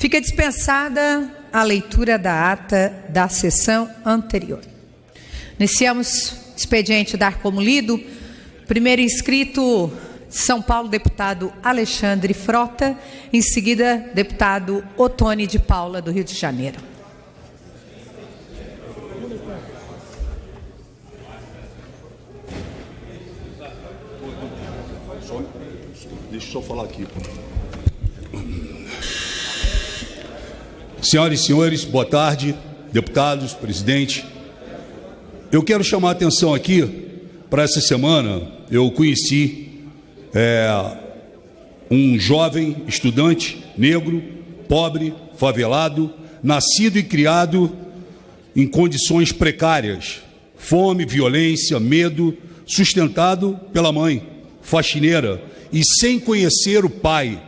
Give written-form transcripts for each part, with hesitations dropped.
Fica dispensada a leitura da ata da sessão anterior. Iniciamos expediente dar como lido. Primeiro inscrito, São Paulo, deputado Alexandre Frota. Em seguida, deputado Ottoni de Paula, do Rio de Janeiro. Deixa eu só falar aqui. Senhoras e senhores, boa tarde, deputados, presidente. Eu quero chamar a atenção aqui para essa semana. Eu conheci um jovem estudante negro, pobre, favelado, nascido e criado em condições precárias, fome, violência, medo, sustentado pela mãe, faxineira, e sem conhecer o pai.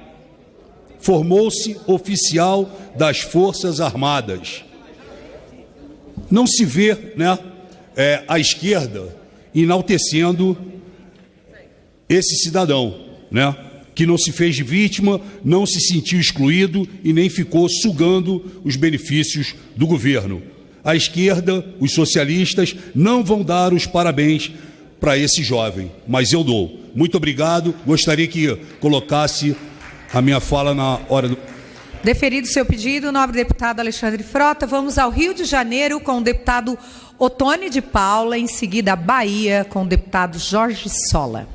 Formou-se oficial das Forças Armadas. Não se vê, a esquerda enaltecendo esse cidadão, que não se fez de vítima, não se sentiu excluído e nem ficou sugando os benefícios do governo. A esquerda, os socialistas, não vão dar os parabéns para esse jovem, mas eu dou. Muito obrigado. Gostaria que colocasse a minha fala na hora do... Deferido seu pedido, nobre deputado Alexandre Frota. Vamos ao Rio de Janeiro com o deputado Ottoni de Paula, em seguida a Bahia com o deputado Jorge Sola.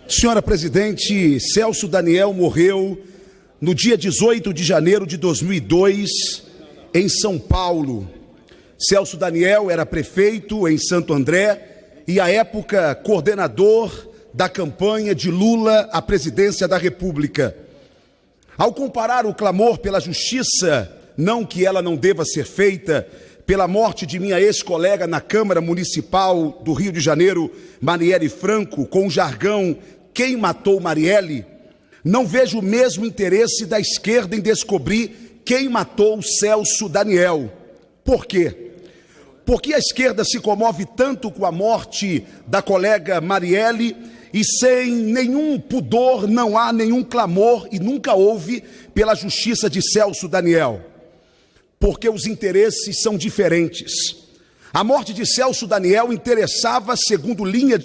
Senhora presidente, Celso Daniel morreu no dia 18 de janeiro de 2002, em São Paulo. Celso Daniel era prefeito em Santo André e, à época, coordenador da campanha de Lula à presidência da República. Ao comparar o clamor pela justiça, não que ela não deva ser feita, pela morte de minha ex-colega na Câmara Municipal do Rio de Janeiro, Marielle Franco, com o jargão "Quem matou Marielle?", não vejo o mesmo interesse da esquerda em descobrir quem matou Celso Daniel. Por quê? Porque a esquerda se comove tanto com a morte da colega Marielle e, sem nenhum pudor, não há nenhum clamor e nunca houve pela justiça de Celso Daniel. Porque os interesses são diferentes. A morte de Celso Daniel interessava, segundo linha...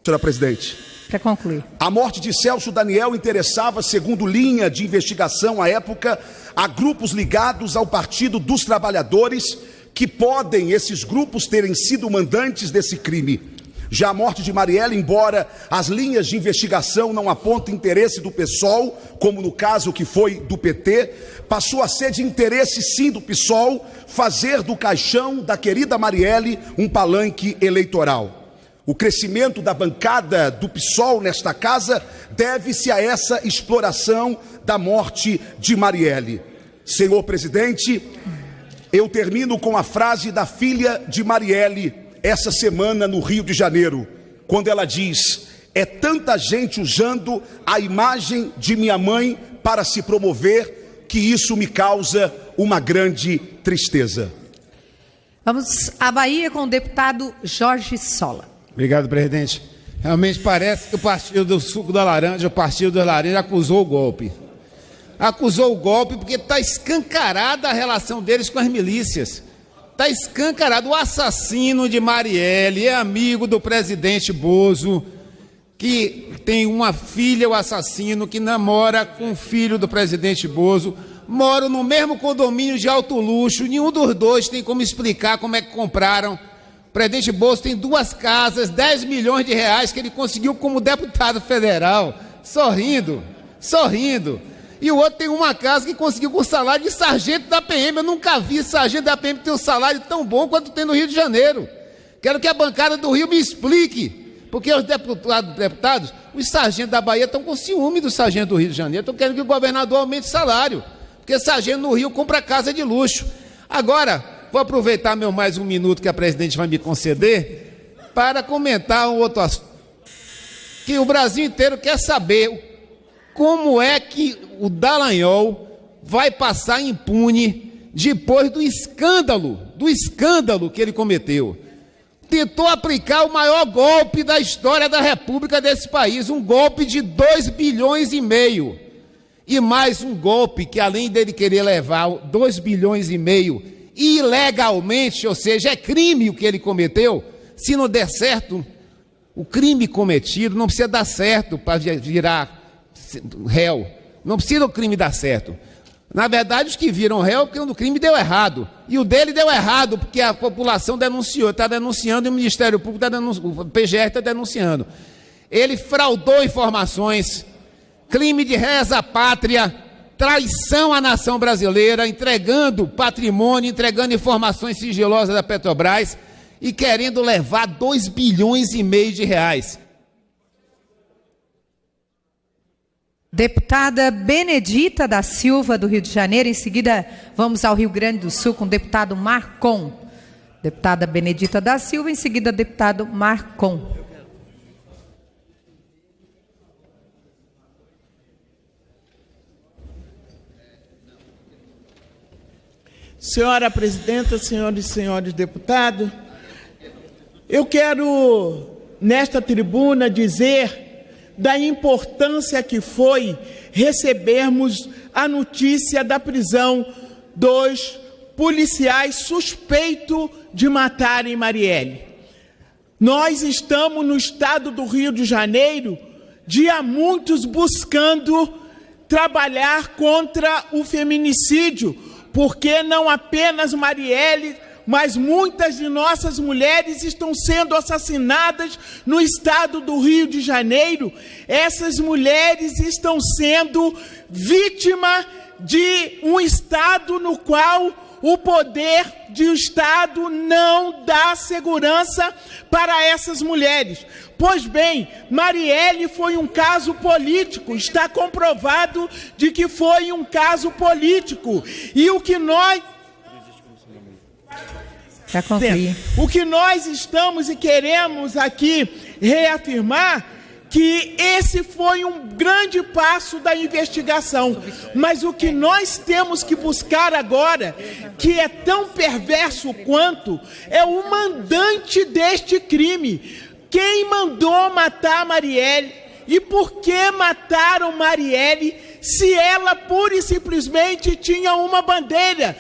Senhora presidente. Para concluir. A morte de Celso Daniel interessava, segundo linha de investigação à época, a grupos ligados ao Partido dos Trabalhadores, que podem, esses grupos, terem sido mandantes desse crime. Já a morte de Marielle, embora as linhas de investigação não apontem interesse do PSOL, como no caso que foi do PT, passou a ser de interesse sim do PSOL fazer do caixão da querida Marielle um palanque eleitoral. O crescimento da bancada do PSOL nesta casa deve-se a essa exploração da morte de Marielle. Senhor presidente, eu termino com a frase da filha de Marielle, essa semana no Rio de Janeiro, quando ela diz: "É tanta gente usando a imagem de minha mãe para se promover, que isso me causa uma grande tristeza." Vamos à Bahia com o deputado Jorge Sola. Obrigado, presidente. Realmente parece que o Partido do Suco da Laranja, o Partido dos Laranjas, acusou o golpe. Acusou o golpe porque está escancarada a relação deles com as milícias. Está escancarado. O assassino de Marielle é amigo do presidente Bozo, que tem uma filha, o assassino, que namora com o filho do presidente Bozo. Moram no mesmo condomínio de alto luxo. Nenhum dos dois tem como explicar como é que compraram. O presidente Bozo tem 2 casas, 10 milhões de reais que ele conseguiu como deputado federal, sorrindo. E o outro tem uma casa que conseguiu com o salário de sargento da PM. Eu nunca vi sargento da PM ter um salário tão bom quanto tem no Rio de Janeiro. Quero que a bancada do Rio me explique, porque os deputados, os sargentos da Bahia estão com ciúme do sargento do Rio de Janeiro, estão querendo que o governador aumente o salário, porque sargento no Rio compra casa de luxo. Agora, vou aproveitar mais um minuto que a presidente vai me conceder para comentar um outro assunto que o Brasil inteiro quer saber: como é que o Dallagnol vai passar impune depois do escândalo que ele cometeu. tentou aplicar o maior golpe da história da República desse país, um golpe de 2,5 bilhões. E mais um golpe que, além dele querer levar 2,5 bilhões ilegalmente, ou seja, é crime o que ele cometeu. Se não der certo, o crime cometido não precisa dar certo para virar réu. Não precisa o crime dar certo. Na verdade, os que viram réu, porque o crime deu errado. E o dele deu errado, porque a população denunciou, está denunciando, e o Ministério Público está denunciando, o PGR está denunciando. Ele fraudou informações, crime de reza à pátria, traição à nação brasileira, entregando patrimônio, entregando informações sigilosas da Petrobras e querendo levar 2,5 bilhões de reais. Deputada Benedita da Silva, do Rio de Janeiro. Em seguida, vamos ao Rio Grande do Sul com o deputado Marcon. Deputada Benedita da Silva, em seguida, deputado Marcon. Senhora presidenta, senhoras e senhores deputados, eu quero, nesta tribuna, dizer da importância que foi recebermos a notícia da prisão dos policiais suspeitos de matarem Marielle. Nós estamos no estado do Rio de Janeiro, há muitos buscando trabalhar contra o feminicídio, porque não apenas Marielle, mas muitas de nossas mulheres estão sendo assassinadas no estado do Rio de Janeiro. Essas mulheres estão sendo vítimas de um estado no qual o poder do Estado não dá segurança para essas mulheres. Pois bem, Marielle foi um caso político, está comprovado de que foi um caso político. E o que nós... O que nós estamos e queremos aqui reafirmar que esse foi um grande passo da investigação, mas o que nós temos que buscar agora, que é tão perverso quanto, é o mandante deste crime. Quem mandou matar Marielle e por que mataram Marielle se ela pura e simplesmente tinha uma bandeira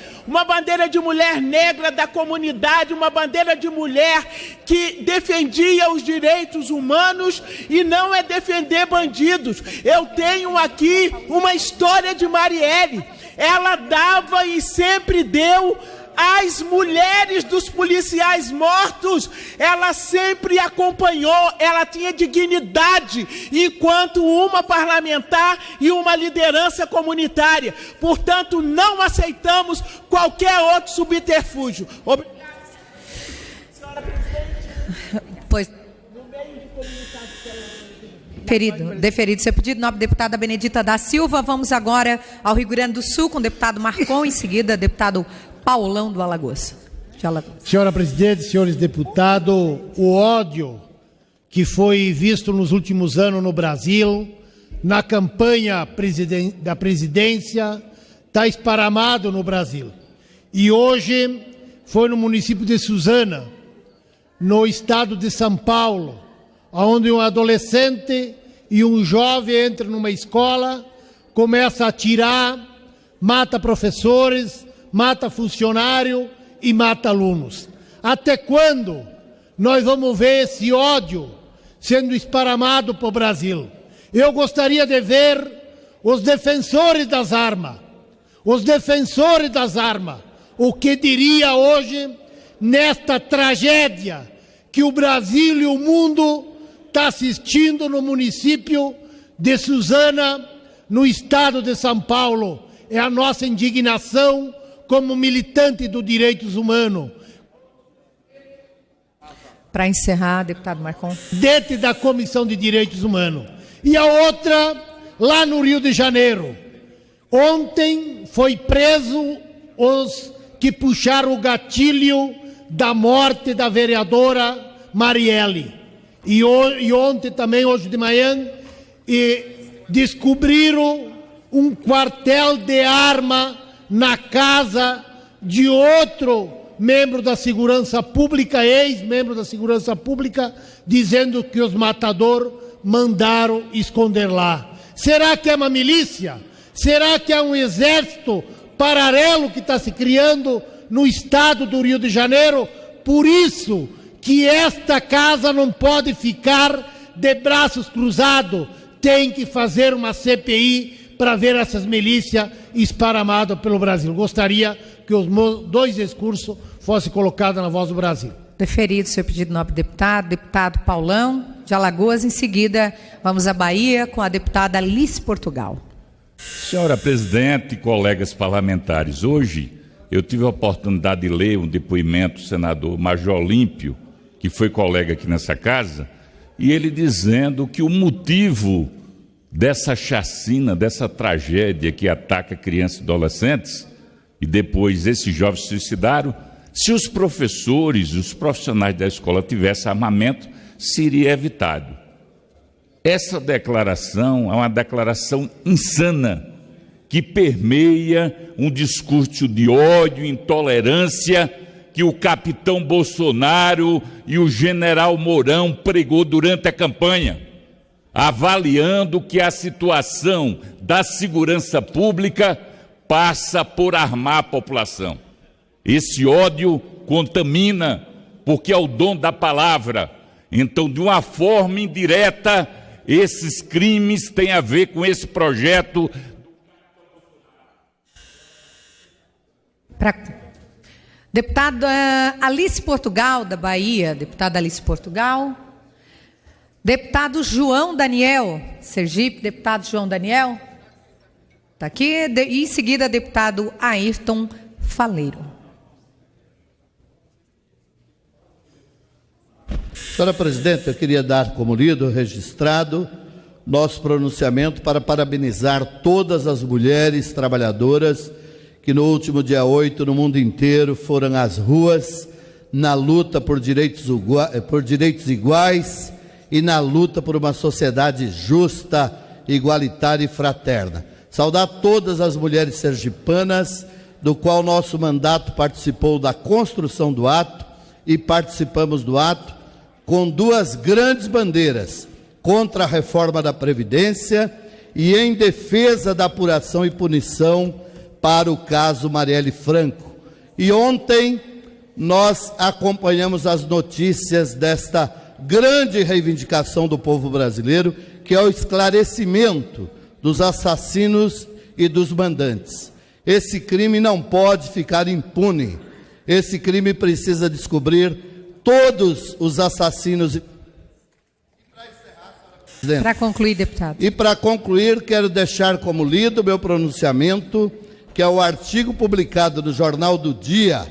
de mulher negra da comunidade, uma bandeira de mulher que defendia os direitos humanos e não é defender bandidos. Eu tenho aqui uma história de Marielle. Ela dava e sempre deu às mulheres dos policiais mortos, ela sempre acompanhou, ela tinha dignidade enquanto uma parlamentar e uma liderança comunitária. Portanto, não aceitamos qualquer outro subterfúgio. Pois. Deferido seu pedido, nobre deputada Benedita da Silva. Vamos agora ao Rio Grande do Sul com o deputado Marcon, em seguida, deputado Paulão do Alagoas. Senhora presidente, senhores deputados, o ódio que foi visto nos últimos anos no Brasil, na campanha da presidência, está esparramado no Brasil. E hoje foi no município de Suzana, no estado de São Paulo, onde um adolescente e um jovem entram numa escola, começa a atirar, mata professores, mata funcionário e mata alunos. Até quando nós vamos ver esse ódio sendo esparramado para o Brasil? Eu gostaria de ver os defensores das armas, o que diria hoje nesta tragédia que o Brasil e o mundo está assistindo no município de Suzana, no estado de São Paulo. É a nossa indignação como militante dos direitos humanos. Para encerrar, deputado Marcon. Dentro da Comissão de Direitos Humanos. E a outra, lá no Rio de Janeiro. Ontem foi preso os que puxaram o gatilho da morte da vereadora Marielle. E ontem também, hoje de manhã, descobriram um quartel de arma na casa de outro membro da segurança pública, ex-membro da segurança pública, dizendo que os matadores mandaram esconder lá. Será que é uma milícia? Será que é um exército paralelo que está se criando no estado do Rio de Janeiro? Por isso que esta casa não pode ficar de braços cruzados, tem que fazer uma CPI para ver essas milícias esparramadas pelo Brasil. Gostaria que os dois discursos fossem colocados na Voz do Brasil. Deferido seu pedido, nobre deputado. Deputado Paulão, de Alagoas. Em seguida, vamos à Bahia com a deputada Alice Portugal. Senhora presidente e colegas parlamentares, hoje eu tive a oportunidade de ler um depoimento do senador Major Olímpio, que foi colega aqui nessa casa, e ele dizendo que o motivo dessa chacina, dessa tragédia que ataca crianças e adolescentes, e depois esses jovens se suicidaram, se os professores, os profissionais da escola tivessem armamento, seria evitado. Essa declaração é uma declaração insana, que permeia um discurso de ódio, intolerância, que o capitão Bolsonaro e o general Mourão pregou durante a campanha, avaliando que a situação da segurança pública passa por armar a população. Esse ódio contamina, porque é o dom da palavra. Então, de uma forma indireta, esses crimes têm a ver com esse projeto. Deputada Alice Portugal, da Bahia. Deputada Alice Portugal. Deputado João Daniel, Sergipe. Deputado João Daniel. Está aqui. E em seguida, deputado Ayrton Faleiro. Senhora presidente, eu queria dar como lido, registrado, nosso pronunciamento para parabenizar todas as mulheres trabalhadoras que no último dia 8, no mundo inteiro, foram às ruas na luta por direitos iguais e na luta por uma sociedade justa, igualitária e fraterna. Saudar todas as mulheres sergipanas, do qual nosso mandato participou da construção do ato e participamos do ato com duas grandes bandeiras, contra a reforma da Previdência e em defesa da apuração e punição para o caso Marielle Franco. E ontem nós acompanhamos as notícias desta grande reivindicação do povo brasileiro, que é o esclarecimento dos assassinos e dos mandantes. Esse crime não pode ficar impune. Esse crime precisa descobrir todos os assassinos. Para concluir, deputado. E para concluir, quero deixar como lido meu pronunciamento, que é o artigo publicado no Jornal do Dia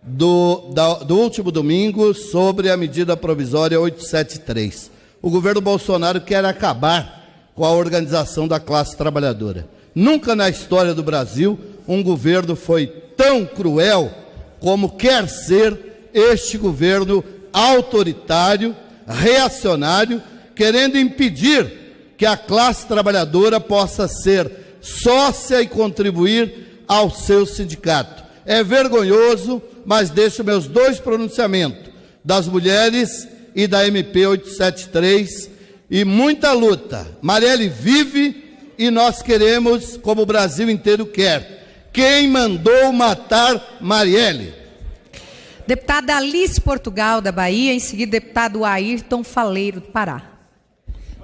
do último domingo sobre a medida provisória 873. O governo Bolsonaro quer acabar com a organização da classe trabalhadora. Nunca na história do Brasil um governo foi tão cruel como quer ser este governo autoritário, reacionário, querendo impedir que a classe trabalhadora possa ser sócia e contribuir ao seu sindicato. É vergonhoso, mas deixo meus dois pronunciamentos, das mulheres e da MP 873, e muita luta. Marielle vive e nós queremos, como o Brasil inteiro quer. Quem mandou matar Marielle? Deputada Alice Portugal, da Bahia. Em seguida, deputado Ayrton Faleiro, do Pará.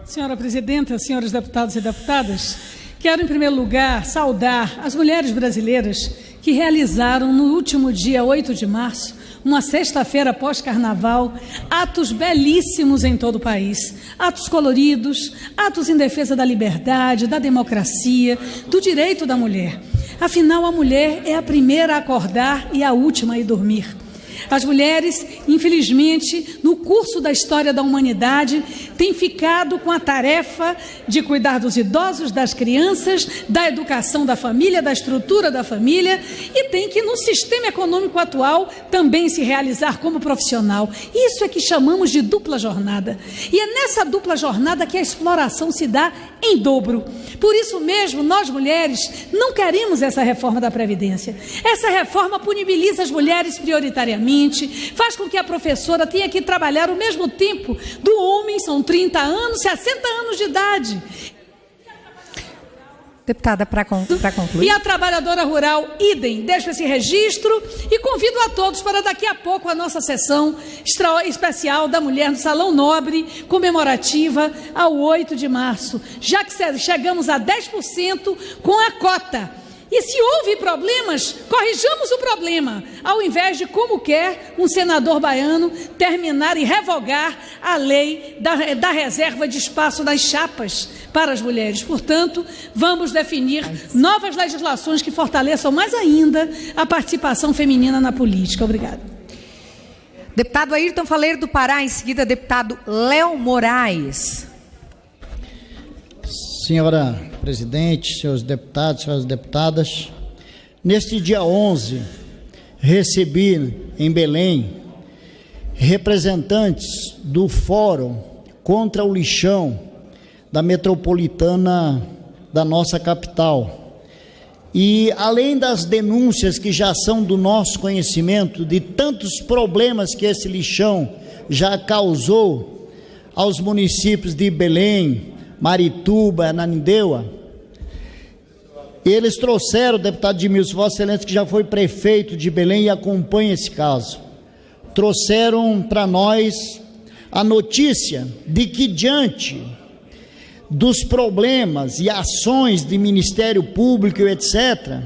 Senhora presidenta, senhores deputados e deputadas, quero, em primeiro lugar, saudar as mulheres brasileiras que realizaram, no último dia 8 de março, uma sexta-feira pós-carnaval, atos belíssimos em todo o país, atos coloridos, atos em defesa da liberdade, da democracia, do direito da mulher. Afinal, a mulher é a primeira a acordar e a última a ir dormir. As mulheres, infelizmente, no curso da história da humanidade, têm ficado com a tarefa de cuidar dos idosos, das crianças, da educação da família, da estrutura da família, e tem que, no sistema econômico atual, também se realizar como profissional. Isso é que chamamos de dupla jornada. E é nessa dupla jornada que a exploração se dá em dobro. Por isso mesmo, nós mulheres não queremos essa reforma da Previdência. Essa reforma punibiliza as mulheres prioritariamente, faz com que a professora tenha que trabalhar o mesmo tempo do homem, são 30 anos, 60 anos de idade. Deputada, para concluir. E a trabalhadora rural, idem, deixo esse registro e convido a todos para daqui a pouco a nossa sessão especial da mulher no Salão Nobre, comemorativa ao 8 de março, já que chegamos a 10% com a cota. E se houve problemas, corrijamos o problema, ao invés de, como quer um senador baiano, terminar e revogar a lei da reserva de espaço das chapas para as mulheres. Portanto, vamos definir novas legislações que fortaleçam mais ainda a participação feminina na política. Obrigada. Deputado Ayrton Faleiro do Pará, em seguida, deputado Léo Moraes. Senhora presidente, senhores deputados, senhoras deputadas, neste dia 11, recebi em Belém representantes do Fórum contra o Lixão da metropolitana da nossa capital. E além das denúncias que já são do nosso conhecimento, de tantos problemas que esse lixão já causou aos municípios de Belém, Marituba, Ananindeua, eles trouxeram, deputado Edmilson, Vossa Excelência, que já foi prefeito de Belém e acompanha esse caso, trouxeram para nós a notícia de que, diante dos problemas e ações de Ministério Público, etc.,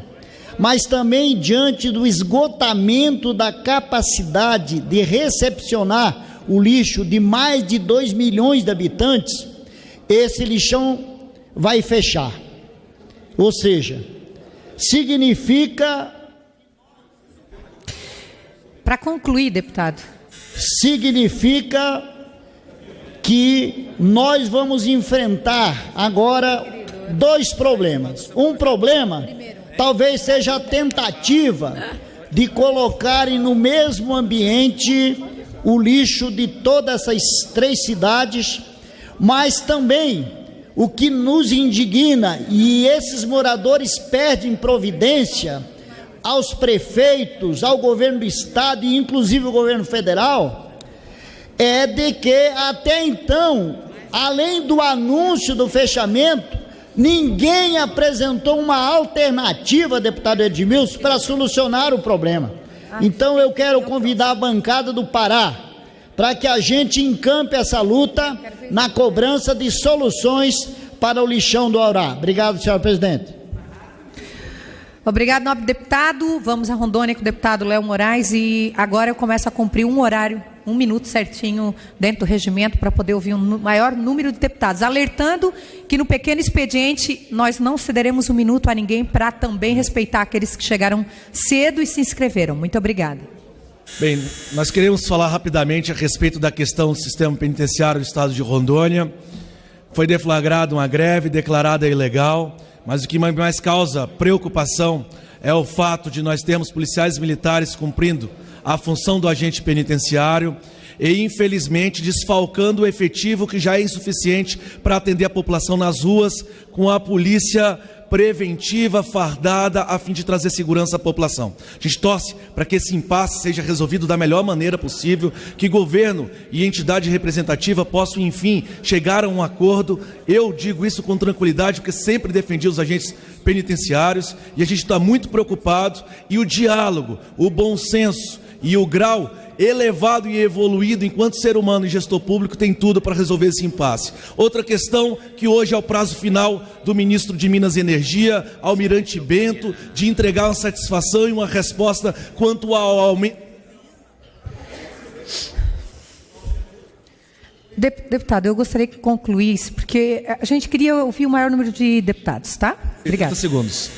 mas também diante do esgotamento da capacidade de recepcionar o lixo de mais de 2 milhões de habitantes, esse lixão vai fechar. Ou seja, significa... Para concluir, deputado. Significa que nós vamos enfrentar agora 2 problemas. Um problema talvez seja a tentativa de colocarem no mesmo ambiente o lixo de todas essas 3 cidades, mas também o que nos indigna, e esses moradores pedem providência aos prefeitos, ao governo do estado e inclusive o governo federal, é de que até então, além do anúncio do fechamento, ninguém apresentou uma alternativa, deputado Edmilson, para solucionar o problema. Então eu quero convidar a bancada do Pará para que a gente encampe essa luta na cobrança de soluções para o lixão do Aurá. Obrigado, senhor presidente. Obrigado, nobre deputado. Vamos a Rondônia com o deputado Léo Moraes e agora eu começo a cumprir um horário, 1 minuto certinho dentro do regimento para poder ouvir um maior número de deputados, alertando que no pequeno expediente nós não cederemos 1 minuto a ninguém para também respeitar aqueles que chegaram cedo e se inscreveram. Muito obrigada. Bem, nós queremos falar rapidamente a respeito da questão do sistema penitenciário do estado de Rondônia. Foi deflagrada uma greve declarada ilegal, mas o que mais causa preocupação é o fato de nós termos policiais militares cumprindo a função do agente penitenciário e, infelizmente, desfalcando o efetivo que já é insuficiente para atender a população nas ruas, com a polícia preventiva, fardada, a fim de trazer segurança à população. A gente torce para que esse impasse seja resolvido da melhor maneira possível, que governo e entidade representativa possam, enfim, chegar a um acordo. Eu digo isso com tranquilidade, porque sempre defendi os agentes penitenciários e a gente está muito preocupado, e o diálogo, o bom senso e o grau elevado e evoluído enquanto ser humano e gestor público tem tudo para resolver esse impasse. Outra questão que hoje é o prazo final do ministro de Minas e Energia, Almirante Bento, de entregar uma satisfação e uma resposta quanto ao aumento. Deputado, eu gostaria que concluísse, porque a gente queria ouvir o maior número de deputados, tá? Obrigado. 30 segundos.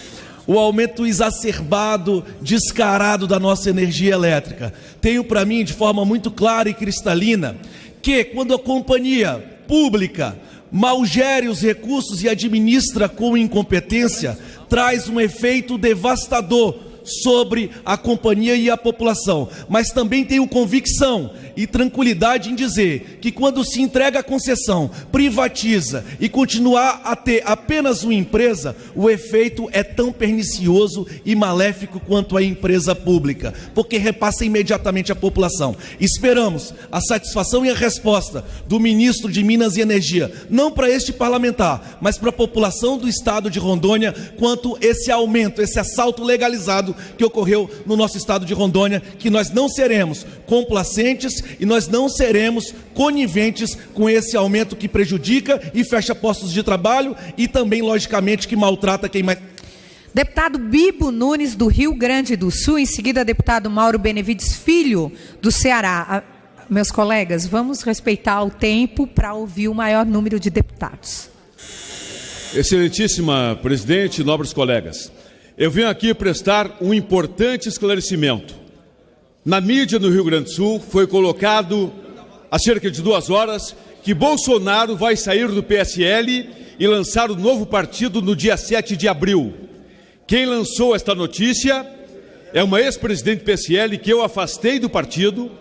o aumento exacerbado, descarado da nossa energia elétrica. Tenho para mim, de forma muito clara e cristalina, que quando a companhia pública mal gere os recursos e administra com incompetência, traz um efeito devastador sobre a companhia e a população. Mas também tenho convicção e tranquilidade em dizer que quando se entrega a concessão, privatiza e continuar a ter apenas uma empresa, o efeito é tão pernicioso e maléfico quanto a empresa pública, porque repassa imediatamente à população. Esperamos a satisfação e a resposta do ministro de Minas e Energia, não para este parlamentar, mas para a população do estado de Rondônia, quanto esse aumento, esse assalto legalizado que ocorreu no nosso estado de Rondônia, que nós não seremos complacentes e nós não seremos coniventes com esse aumento que prejudica e fecha postos de trabalho e também, logicamente, que maltrata quem mais... Deputado Bibo Nunes, do Rio Grande do Sul, em seguida, deputado Mauro Benevides Filho, do Ceará. Meus colegas, vamos respeitar o tempo para ouvir o maior número de deputados. Excelentíssima presidente, nobres colegas, eu venho aqui prestar um importante esclarecimento. Na mídia no Rio Grande do Sul foi colocado há cerca de 2 horas que Bolsonaro vai sair do PSL e lançar o novo partido no dia 7 de abril. Quem lançou esta notícia é uma ex-presidente do PSL que eu afastei do partido.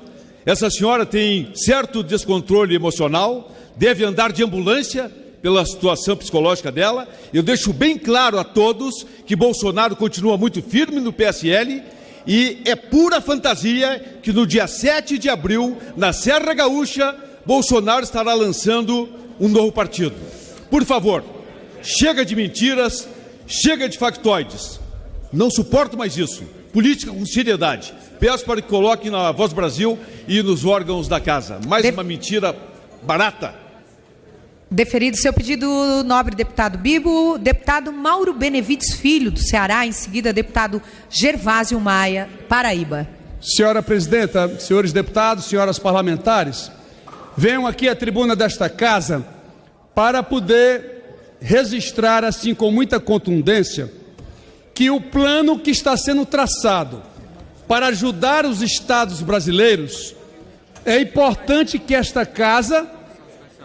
Essa senhora tem certo descontrole emocional, deve andar de ambulância pela situação psicológica dela. Eu deixo bem claro a todos que Bolsonaro continua muito firme no PSL e é pura fantasia que no dia 7 de abril, na Serra Gaúcha, Bolsonaro estará lançando um novo partido. Por favor, chega de mentiras, chega de factoides. Não suporto mais isso. Política com seriedade. Peço para que coloquem na Voz Brasil e nos órgãos da casa. Mais uma mentira barata. Deferido seu pedido, nobre deputado Bibo. Deputado Mauro Benevides Filho, do Ceará. Em seguida, deputado Gervásio Maia, Paraíba. Senhora presidenta, senhores deputados, senhoras parlamentares, venham aqui à tribuna desta casa para poder registrar, assim, com muita contundência, que o plano que está sendo traçado para ajudar os estados brasileiros, é importante que esta casa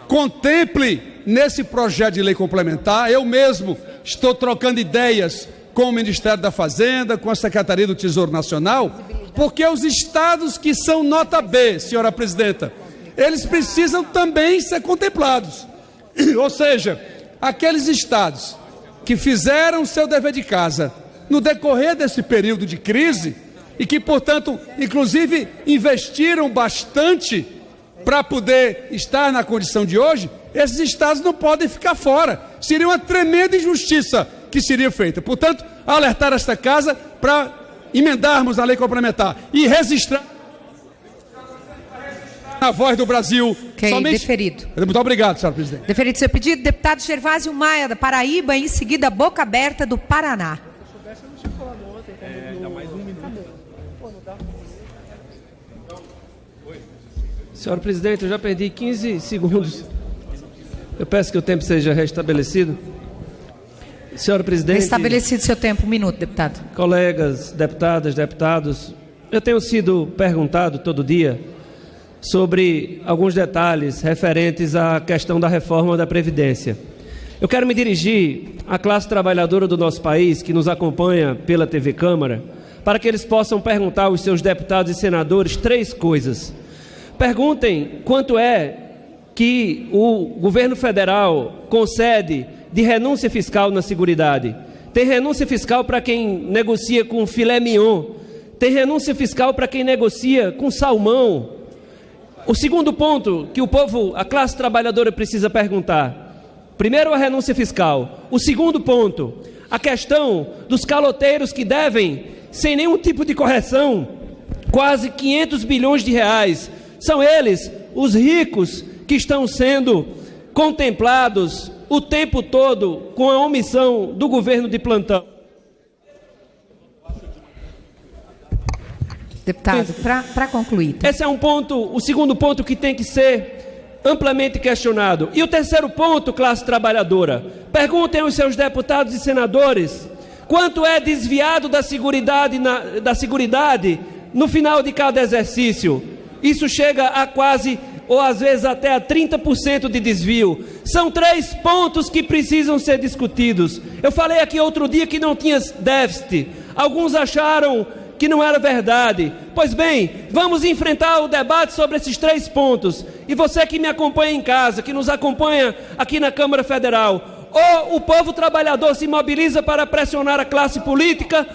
contemple nesse projeto de lei complementar. Eu mesmo estou trocando ideias com o Ministério da Fazenda, com a Secretaria do Tesouro Nacional, porque os estados que são nota B, senhora presidenta, eles precisam também ser contemplados. Ou seja, aqueles estados que fizeram seu dever de casa no decorrer desse período de crise e que, portanto, inclusive investiram bastante para poder estar na condição de hoje, esses estados não podem ficar fora. Seria uma tremenda injustiça que seria feita. Portanto, alertar esta casa para emendarmos a lei complementar e registrar a Voz do Brasil. Ok, somente... deferido. Muito obrigado, senhora presidente. Deferido seu pedido, deputado Gervásio Maia, da Paraíba, em seguida, Boca Aberta, do Paraná. Senhora presidente, eu já perdi 15 segundos. Eu peço que o tempo seja restabelecido. Senhora presidente... Restabelecido seu tempo, 1 minuto, deputado. Colegas, deputadas, deputados, eu tenho sido perguntado todo dia sobre alguns detalhes referentes à questão da reforma da Previdência. Eu quero me dirigir à classe trabalhadora do nosso país, que nos acompanha pela TV Câmara, para que eles possam perguntar aos seus deputados e senadores 3 coisas. Perguntem quanto é que o governo federal concede de renúncia fiscal na Seguridade. Tem renúncia fiscal para quem negocia com filé mignon. Tem renúncia fiscal para quem negocia com salmão. O segundo ponto que o povo, a classe trabalhadora precisa perguntar. Primeiro, a renúncia fiscal. O segundo ponto, a questão dos caloteiros que devem, sem nenhum tipo de correção, quase 500 bilhões de reais. São eles, os ricos, que estão sendo contemplados o tempo todo com a omissão do governo de plantão. Deputado, para concluir. Esse é um ponto, o segundo ponto que tem que ser amplamente questionado. E o terceiro ponto, classe trabalhadora. Perguntem aos seus deputados e senadores quanto é desviado da seguridade no final de cada exercício. Isso chega a quase, ou às vezes até a 30% de desvio. São 3 pontos que precisam ser discutidos. Eu falei aqui outro dia que não tinha déficit. Alguns acharam que não era verdade. Pois bem, vamos enfrentar o debate sobre esses 3 pontos. E você que me acompanha em casa, que nos acompanha aqui na Câmara Federal, ou o povo trabalhador se mobiliza para pressionar a classe política,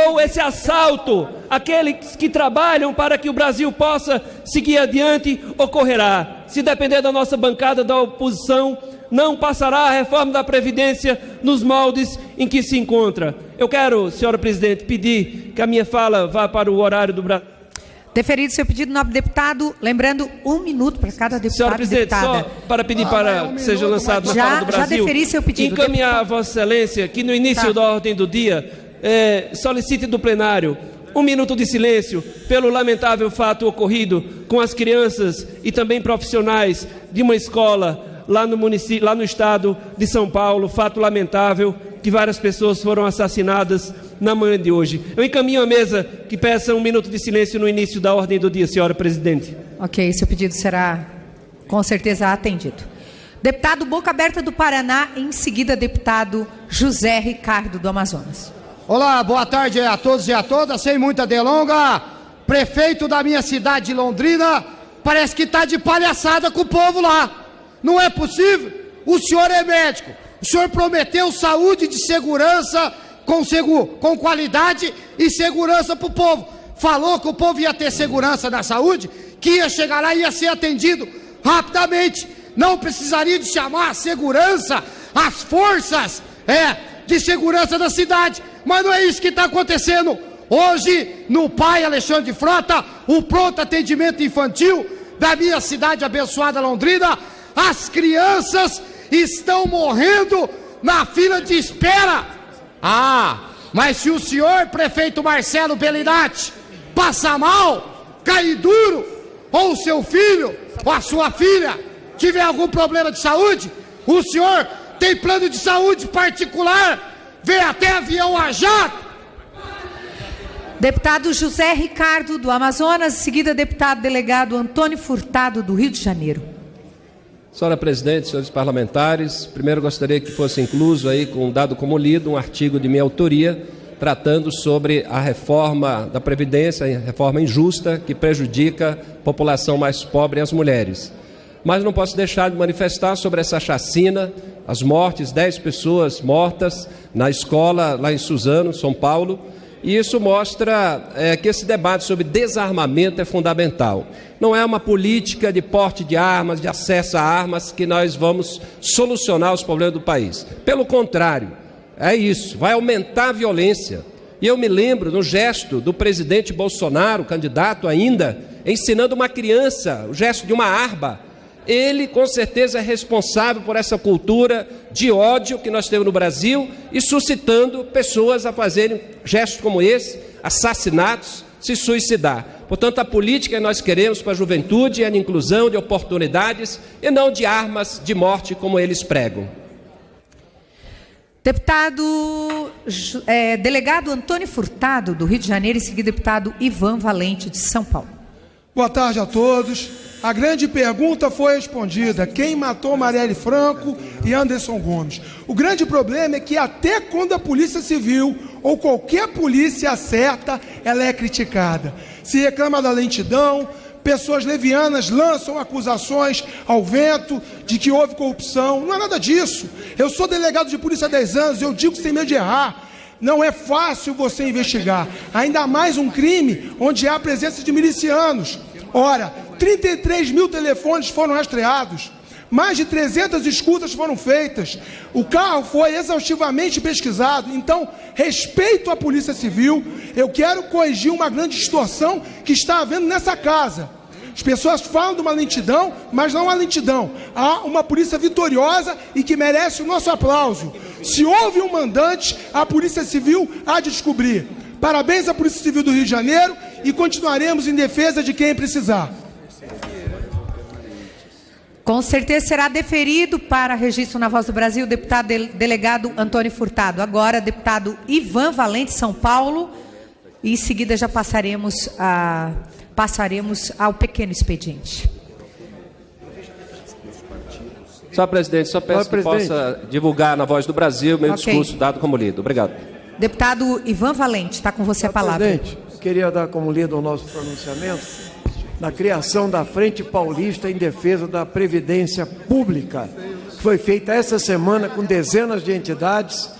ou esse assalto, aqueles que trabalham para que o Brasil possa seguir adiante, ocorrerá. Se depender da nossa bancada da oposição, não passará a reforma da Previdência nos moldes em que se encontra. Eu quero, senhora presidente, pedir que a minha fala vá para o horário do Brasil. Deferido seu pedido, nobre deputado. Lembrando, 1 minuto para cada deputado. Senhora presidente, só para pedir para que seja lançado na fala do Brasil. Já deferi seu pedido. Encaminhar a Vossa Excelência que no início da ordem do dia solicite do plenário 1 minuto de silêncio pelo lamentável fato ocorrido com as crianças e também profissionais de uma escola lá no estado de São Paulo. Fato lamentável que várias pessoas foram assassinadas na manhã de hoje. Eu encaminho a mesa que peça 1 minuto de silêncio no início da ordem do dia, senhora presidente. Ok, seu pedido será com certeza atendido. Deputado Boca Aberta do Paraná, em seguida deputado José Ricardo do Amazonas. Olá, boa tarde a todos e a todas, sem muita delonga. Prefeito da minha cidade de Londrina parece que está de palhaçada com o povo lá. Não é possível? O senhor é médico, o senhor prometeu saúde de segurança com qualidade e segurança para o povo. Falou que o povo ia ter segurança na saúde, que ia chegar lá e ia ser atendido rapidamente. Não precisaria de chamar a segurança, as forças de segurança da cidade. Mas não é isso que está acontecendo. Hoje, no Pai Alexandre Frota, o pronto atendimento infantil da minha cidade abençoada Londrina, as crianças estão morrendo na fila de espera. Mas se o senhor prefeito Marcelo Bellinati passar mal, cair duro, ou o seu filho ou a sua filha tiver algum problema de saúde, o senhor tem plano de saúde particular, vem até avião a jato. Deputado José Ricardo do Amazonas, em seguida deputado delegado Antônio Furtado do Rio de Janeiro. Senhora presidente, senhores parlamentares, primeiro gostaria que fosse incluso aí, dado como lido, um artigo de minha autoria, tratando sobre a reforma da Previdência, a reforma injusta que prejudica a população mais pobre e as mulheres. Mas não posso deixar de manifestar sobre essa chacina, as mortes, 10 pessoas mortas na escola lá em Suzano, São Paulo, e isso mostra que esse debate sobre desarmamento é fundamental. Não é uma política de porte de armas, de acesso a armas, que nós vamos solucionar os problemas do país. Pelo contrário, é isso, vai aumentar a violência. E eu me lembro no gesto do presidente Bolsonaro, candidato ainda, ensinando uma criança, o gesto de uma arma. Ele, com certeza, é responsável por essa cultura de ódio que nós temos no Brasil e suscitando pessoas a fazerem gestos como esse, assassinatos, se suicidar. Portanto, a política que nós queremos para a juventude é de inclusão, de oportunidades e não de armas de morte como eles pregam. Deputado delegado Antônio Furtado do Rio de Janeiro, em seguida deputado Ivan Valente de São Paulo. Boa tarde a todos. A grande pergunta foi respondida: quem matou Marielle Franco e Anderson Gomes? O grande problema é que até quando a Polícia Civil ou qualquer polícia acerta, ela é criticada. Se reclama da lentidão, pessoas levianas lançam acusações ao vento de que houve corrupção. Não é nada disso. Eu sou delegado de polícia há 10 anos, eu digo sem medo de errar. Não é fácil você investigar, ainda mais um crime onde há a presença de milicianos. Ora, 33 mil telefones foram rastreados, mais de 300 escutas foram feitas, o carro foi exaustivamente pesquisado. Então, respeito à Polícia Civil. Eu quero corrigir uma grande distorção que está havendo nessa casa. As pessoas falam de uma lentidão, mas não há lentidão. Há uma polícia vitoriosa e que merece o nosso aplauso. Se houve um mandante, a Polícia Civil há de descobrir. Parabéns à Polícia Civil do Rio de Janeiro e continuaremos em defesa de quem precisar. Com certeza será deferido para registro na Voz do Brasil o deputado delegado Antônio Furtado. Agora, deputado Ivan Valente, São Paulo. E em seguida já passaremos ao pequeno expediente. Senhor presidente, só peço que possa divulgar na Voz do Brasil meu discurso dado como lido. Obrigado. Deputado Ivan Valente, está com você a palavra. Presidente, queria dar como lido o nosso pronunciamento na criação da Frente Paulista em defesa da Previdência Pública, que foi feita essa semana com dezenas de entidades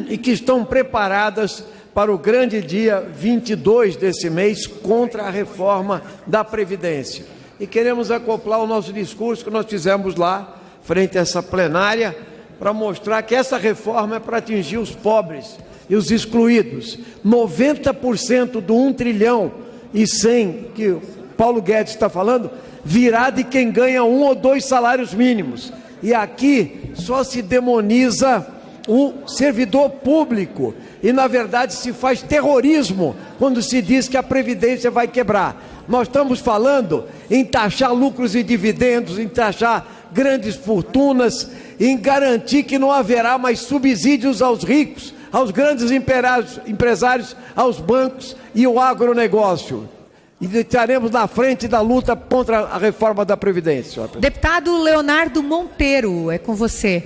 e que estão preparadas para o grande dia 22 desse mês contra a reforma da Previdência. E queremos acoplar o nosso discurso que nós fizemos lá, frente a essa plenária, para mostrar que essa reforma é para atingir os pobres e os excluídos. 90% do 1 trilhão e 100 que Paulo Guedes está falando, virá de quem ganha 1 ou 2 salários mínimos. E aqui só se demoniza o servidor público. E, na verdade, se faz terrorismo quando se diz que a Previdência vai quebrar. Nós estamos falando em taxar lucros e dividendos, em taxar grandes fortunas, em garantir que não haverá mais subsídios aos ricos, aos grandes empresários, aos bancos e ao agronegócio. E estaremos na frente da luta contra a reforma da Previdência, senhor presidente. Deputado Leonardo Monteiro, é com você.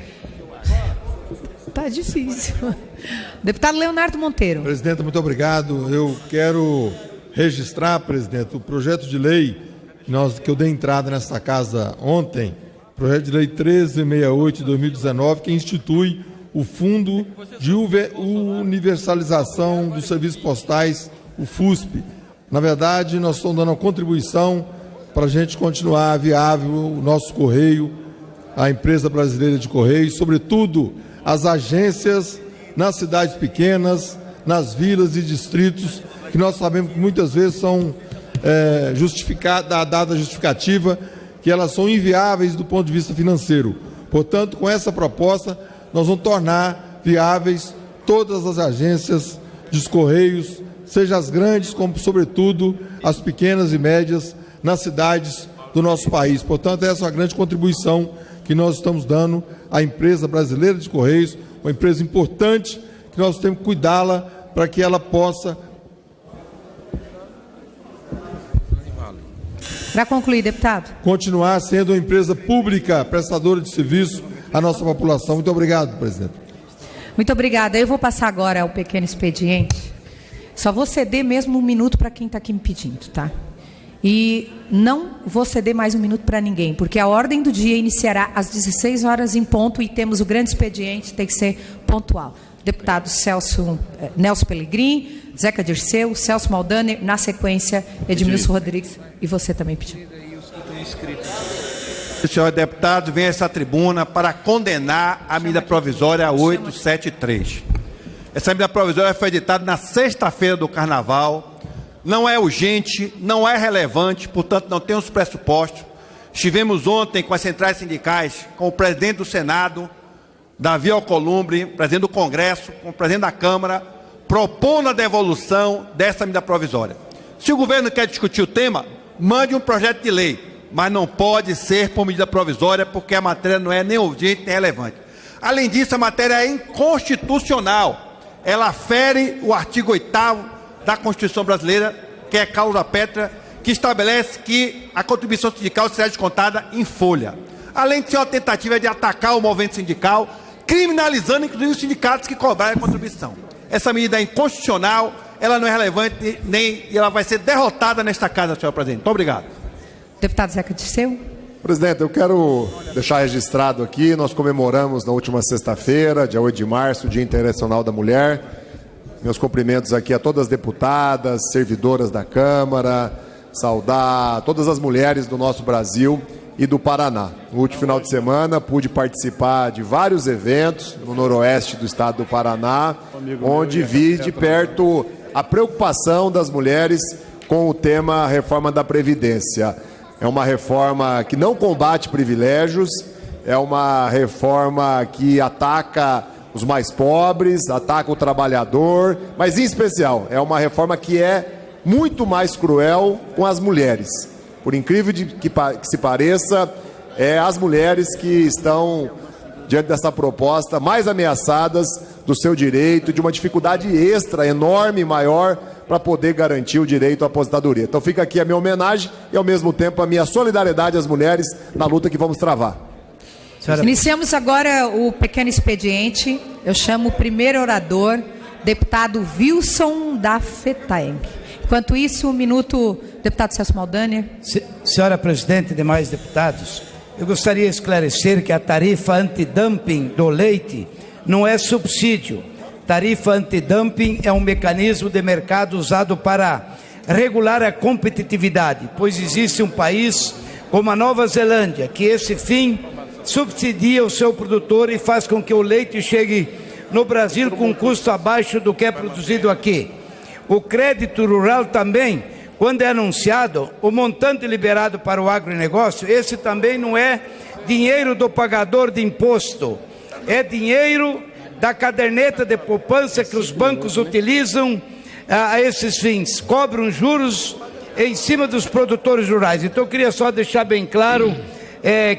Tá difícil. Deputado Leonardo Monteiro. Presidente, muito obrigado. Eu quero registrar, presidente, o projeto de lei que eu dei entrada nesta casa ontem, projeto de lei 1368 de 2019, que institui o Fundo de Universalização dos Serviços Postais, o FUSP. Na verdade, nós estamos dando uma contribuição para a gente continuar viável o nosso Correio, a empresa brasileira de Correios, sobretudo as agências nas cidades pequenas, nas vilas e distritos, que nós sabemos que muitas vezes são dada justificativa que elas são inviáveis do ponto de vista financeiro. Portanto, com essa proposta, nós vamos tornar viáveis todas as agências dos Correios, seja as grandes, como, sobretudo, as pequenas e médias nas cidades do nosso país. Portanto, essa é uma grande contribuição que nós estamos dando à empresa brasileira de Correios, uma empresa importante, que nós temos que cuidá-la para que ela possa... Para concluir, deputado. Continuar sendo uma empresa pública, prestadora de serviço à nossa população. Muito obrigado, presidente. Muito obrigada. Eu vou passar agora ao pequeno expediente. Só vou ceder mesmo 1 minuto para quem está aqui me pedindo, tá? E não vou ceder mais 1 minuto para ninguém, porque a ordem do dia iniciará às 16 horas em ponto e temos o grande expediente, tem que ser pontual. Deputado Nelson Pellegrini, Zeca Dirceu, Celso Maldaner, na sequência, Edmilson Rodrigues, e você também pediu. O senhor deputado vem a essa tribuna para condenar a medida provisória 873. Essa medida provisória foi editada na sexta-feira do Carnaval, não é urgente, não é relevante, portanto não tem os pressupostos. Estivemos ontem com as centrais sindicais, com o presidente do Senado, Davi Alcolumbre, presidente do Congresso, com o presidente da Câmara, propondo a devolução dessa medida provisória. Se o governo quer discutir o tema, mande um projeto de lei, mas não pode ser por medida provisória, porque a matéria não é nem urgente nem relevante. Além disso, a matéria é inconstitucional. Ela fere o artigo 8º da Constituição Brasileira, que é a cláusula pétrea, que estabelece que a contribuição sindical será descontada em folha. Além de ser uma tentativa de atacar o movimento sindical, criminalizando inclusive os sindicatos que cobrarem a contribuição. Essa medida é inconstitucional, ela não é relevante e ela vai ser derrotada nesta casa, senhor presidente. Muito obrigado. Deputado Zeca Dirceu. Presidente, eu quero deixar registrado aqui, nós comemoramos na última sexta-feira, dia 8 de março, o Dia Internacional da Mulher. Meus cumprimentos aqui a todas as deputadas, servidoras da Câmara, saudar todas as mulheres do nosso Brasil e do Paraná. No último final de semana pude participar de vários eventos no noroeste do estado do Paraná, onde vi de perto a preocupação das mulheres com o tema reforma da Previdência. É uma reforma que não combate privilégios, é uma reforma que ataca os mais pobres, ataca o trabalhador, mas em especial é uma reforma que é muito mais cruel com as mulheres. Por incrível que se pareça, as mulheres que estão, diante dessa proposta, mais ameaçadas do seu direito, de uma dificuldade extra, enorme e maior, para poder garantir o direito à aposentadoria. Então fica aqui a minha homenagem e, ao mesmo tempo, a minha solidariedade às mulheres na luta que vamos travar. Iniciamos agora o pequeno expediente. Eu chamo o primeiro orador, deputado Wilson da FETAENG. Enquanto isso, 1 minuto, deputado Celso Maldaner. Senhora presidente e demais deputados, eu gostaria de esclarecer que a tarifa antidumping do leite não é subsídio. Tarifa antidumping é um mecanismo de mercado usado para regular a competitividade, pois existe um país como a Nova Zelândia, que esse fim subsidia o seu produtor e faz com que o leite chegue no Brasil com um custo abaixo do que é produzido aqui. O crédito rural também, quando é anunciado, o montante liberado para o agronegócio, esse também não é dinheiro do pagador de imposto, é dinheiro da caderneta de poupança que os bancos utilizam a esses fins, cobram juros em cima dos produtores rurais. Então eu queria só deixar bem claro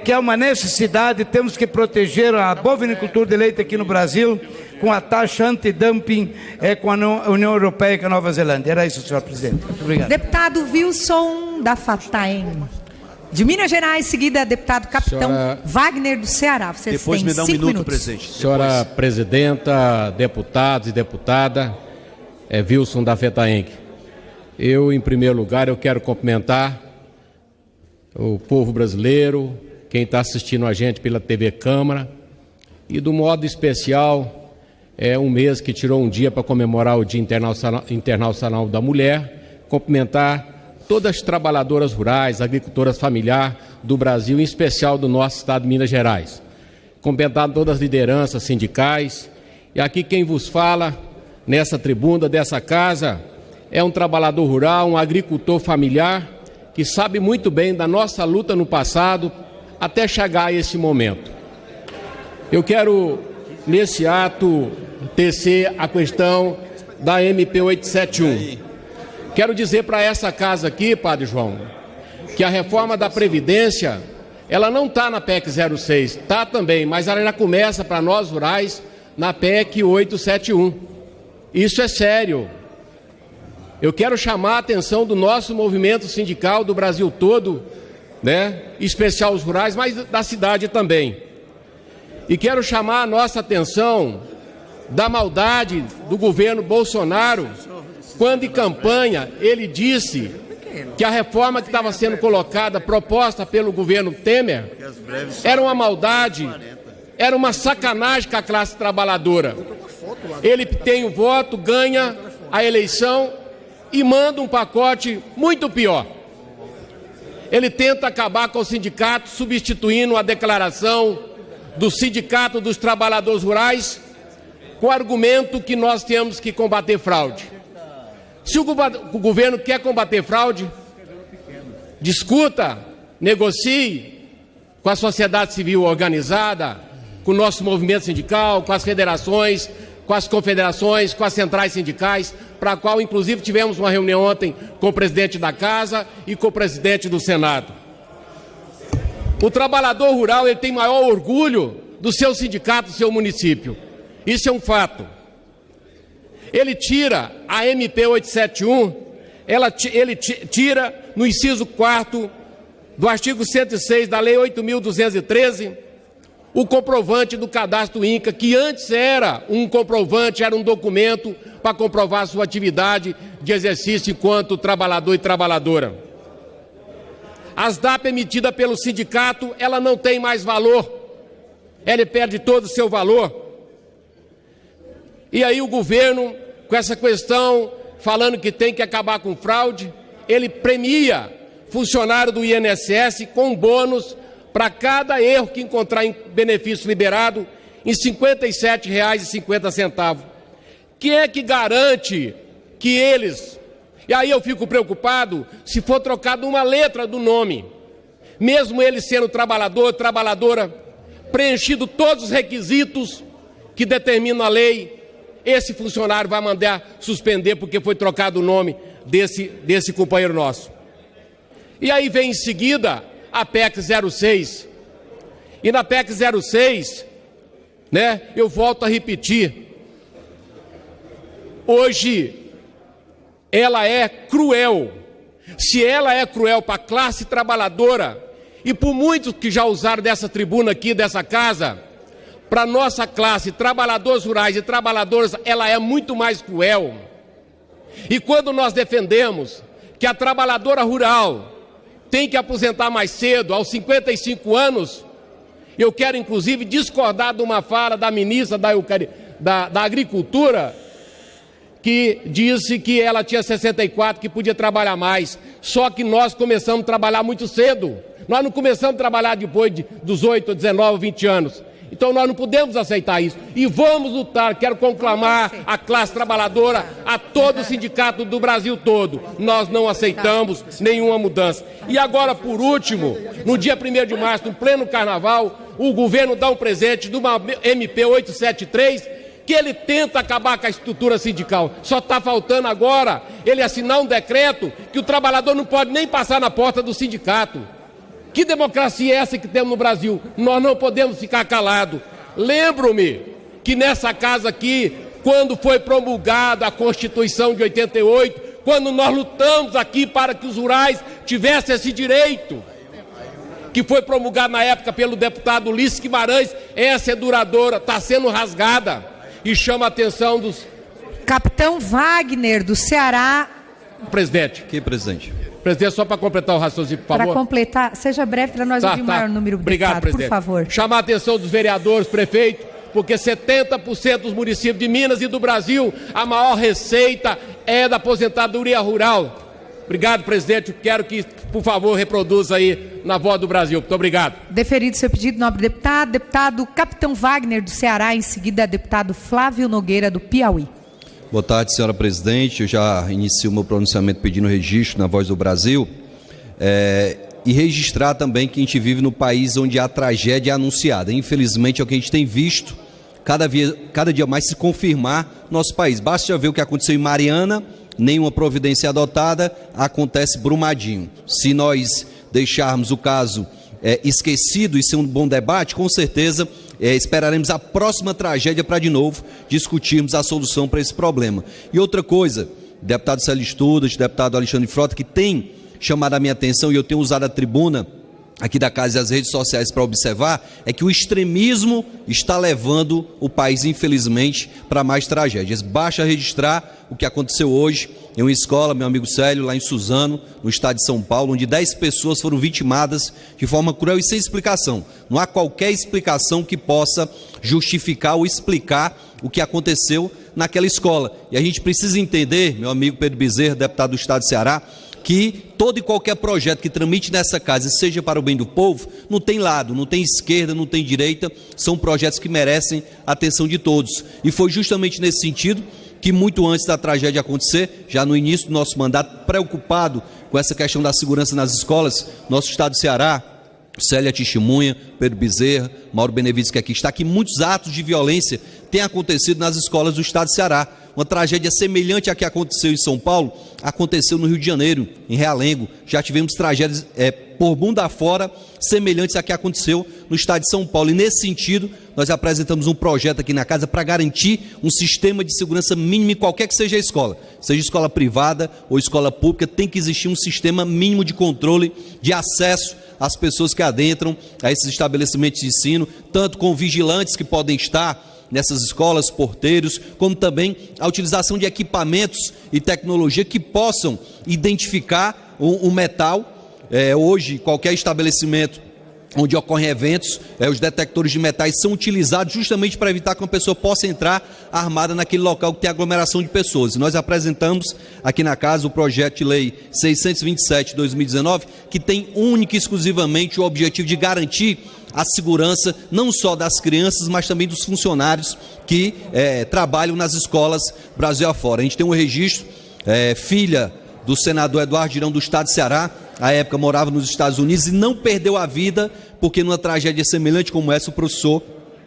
que é uma necessidade, temos que proteger a bovinicultura de leite aqui no Brasil com a taxa antidumping com a União Europeia e com a Nova Zelândia. Era isso, senhor presidente. Muito obrigado. Deputado Wilson da FATAENG. De Minas Gerais, seguida, deputado capitão Wagner do Ceará. Vocês depois têm me dá um 5 minuto, minutos. presidente. Senhora presidenta, deputados e deputada, Wilson da FETAENG. Eu, em primeiro lugar, eu quero cumprimentar o povo brasileiro, quem está assistindo a gente pela TV Câmara, e do modo especial, um mês que tirou um dia para comemorar o Dia Internacional da Mulher, cumprimentar todas as trabalhadoras rurais, agricultoras familiares do Brasil, em especial do nosso estado de Minas Gerais. Cumprimentar todas as lideranças sindicais, e aqui quem vos fala, nessa tribuna dessa casa, é um trabalhador rural, um agricultor familiar, que sabe muito bem da nossa luta no passado até chegar a esse momento. Eu quero, nesse ato, tecer a questão da MP 871. Quero dizer para essa casa aqui, Padre João, que a reforma da Previdência, ela não está na PEC 06, está também, mas ela já começa para nós rurais na PEC 871. Isso é sério. Eu quero chamar a atenção do nosso movimento sindical do Brasil todo, em especial os rurais, mas da cidade também. E quero chamar a nossa atenção da maldade do governo Bolsonaro, quando em campanha ele disse que a reforma que estava sendo colocada, proposta pelo governo Temer, era uma maldade, era uma sacanagem com a classe trabalhadora. Ele tem o voto, ganha a eleição e manda um pacote muito pior. Ele tenta acabar com o sindicato, substituindo a declaração do Sindicato dos Trabalhadores Rurais com o argumento que nós temos que combater fraude. Se o governo quer combater fraude, discuta, negocie com a sociedade civil organizada, com o nosso movimento sindical, com as federações, com as confederações, com as centrais sindicais, para a qual, inclusive, tivemos uma reunião ontem com o presidente da Casa e com o presidente do Senado. O trabalhador rural ele tem maior orgulho do seu sindicato, do seu município. Isso é um fato. Ele tira a MP 871, ele tira no inciso 4º do artigo 106 da Lei 8.213, o comprovante do cadastro INCA, que antes era um comprovante, era um documento para comprovar a sua atividade de exercício enquanto trabalhador e trabalhadora. As DAP emitidas pelo sindicato, ela não tem mais valor, ela perde todo o seu valor. E aí o governo, com essa questão, falando que tem que acabar com fraude, ele premia funcionário do INSS com bônus para cada erro que encontrar em benefício liberado, em R$ 57,50. Quem é que garante que eles... E aí eu fico preocupado se for trocado uma letra do nome. Mesmo ele sendo trabalhador, trabalhadora, preenchido todos os requisitos que determinam a lei, esse funcionário vai mandar suspender porque foi trocado o nome desse companheiro nosso. E aí vem em seguida a PEC 06, E na PEC 06, né, eu volto a repetir, hoje ela é cruel. Se ela é cruel para a classe trabalhadora, e por muitos que já usaram dessa tribuna aqui, dessa casa, para a nossa classe, trabalhadores rurais e trabalhadoras, ela é muito mais cruel. E quando nós defendemos que a trabalhadora rural tem que aposentar mais cedo, aos 55 anos, eu quero inclusive discordar de uma fala da ministra da Agricultura, que disse que ela tinha 64, que podia trabalhar mais. Só que nós começamos a trabalhar muito cedo. Nós não começamos a trabalhar depois dos 8, 19, 20 anos. Então nós não podemos aceitar isso. E vamos lutar, quero conclamar a classe trabalhadora, a todo o sindicato do Brasil todo. Nós não aceitamos nenhuma mudança. E agora, por último, no dia 1º de março, no pleno carnaval, o governo dá um presente de uma MP 873, que ele tenta acabar com a estrutura sindical. Só está faltando agora ele assinar um decreto que o trabalhador não pode nem passar na porta do sindicato. Que democracia é essa que temos no Brasil? Nós não podemos ficar calados. Lembro-me que nessa casa aqui, quando foi promulgada a Constituição de 88, quando nós lutamos aqui para que os rurais tivessem esse direito, que foi promulgado na época pelo deputado Ulisses Guimarães, essa é duradoura, está sendo rasgada e chama a atenção dos... Capitão Wagner, do Ceará. Presidente. Que presidente? Presidente, só para completar o raciocínio, por favor. Para completar, seja breve para nós ouvir o maior número de Obrigado, deputados, presidente. por favor. Chamar a atenção dos vereadores, prefeitos, porque 70% dos municípios de Minas e do Brasil, a maior receita é da aposentadoria rural. Obrigado, presidente. Quero que, por favor, reproduza aí na voz do Brasil. Muito obrigado. Deferido seu pedido, nobre deputado. Deputado Capitão Wagner, do Ceará. Em seguida, deputado Flávio Nogueira, do Piauí. Boa tarde, senhora presidente. Eu já inicio o meu pronunciamento pedindo registro na Voz do Brasil e registrar também que a gente vive no país onde a tragédia é anunciada. Infelizmente é o que a gente tem visto cada dia mais se confirmar no nosso país. Basta ver o que aconteceu em Mariana, nenhuma providência adotada, acontece Brumadinho. Se nós deixarmos o caso esquecido e ser um bom debate, com certeza esperaremos a próxima tragédia para de novo discutirmos a solução para esse problema. E outra coisa, deputado Célio Studas, deputado Alexandre Frota, que tem chamado a minha atenção e eu tenho usado a tribuna aqui da casa e as redes sociais para observar, é que o extremismo está levando o país, infelizmente, para mais tragédias. Basta registrar o que aconteceu hoje em uma escola, meu amigo Célio, lá em Suzano, no estado de São Paulo, onde 10 pessoas foram vitimadas de forma cruel e sem explicação. Não há qualquer explicação que possa justificar ou explicar o que aconteceu naquela escola. E a gente precisa entender, meu amigo Pedro Bezerra, deputado do estado do Ceará, que todo e qualquer projeto que tramite nessa casa, seja para o bem do povo, não tem lado, não tem esquerda, não tem direita, são projetos que merecem a atenção de todos. E foi justamente nesse sentido que muito antes da tragédia acontecer, já no início do nosso mandato, preocupado com essa questão da segurança nas escolas, nosso estado do Ceará, Célia Testemunha, Pedro Bezerra, Mauro Benevides, que aqui está, que muitos atos de violência têm acontecido nas escolas do estado do Ceará. Uma tragédia semelhante à que aconteceu em São Paulo, aconteceu no Rio de Janeiro, em Realengo. Já tivemos tragédias por mundo afora, semelhantes à que aconteceu no estado de São Paulo. E nesse sentido, nós apresentamos um projeto aqui na casa para garantir um sistema de segurança mínimo em qualquer que seja a escola. Seja escola privada ou escola pública, tem que existir um sistema mínimo de controle, de acesso às pessoas que adentram a esses estabelecimentos de ensino, tanto com vigilantes que podem estar nessas escolas, porteiros, como também a utilização de equipamentos e tecnologia que possam identificar um metal. Hoje, qualquer estabelecimento onde ocorrem eventos, os detectores de metais são utilizados justamente para evitar que uma pessoa possa entrar armada naquele local que tem aglomeração de pessoas. E nós apresentamos aqui na casa o projeto de lei 627/2019, que tem única e exclusivamente o objetivo de garantir a segurança não só das crianças, mas também dos funcionários que trabalham nas escolas Brasil afora. A gente tem um registro, filha do senador Eduardo Girão, do estado de Ceará, à época morava nos Estados Unidos e não perdeu a vida, porque numa tragédia semelhante como essa, o professor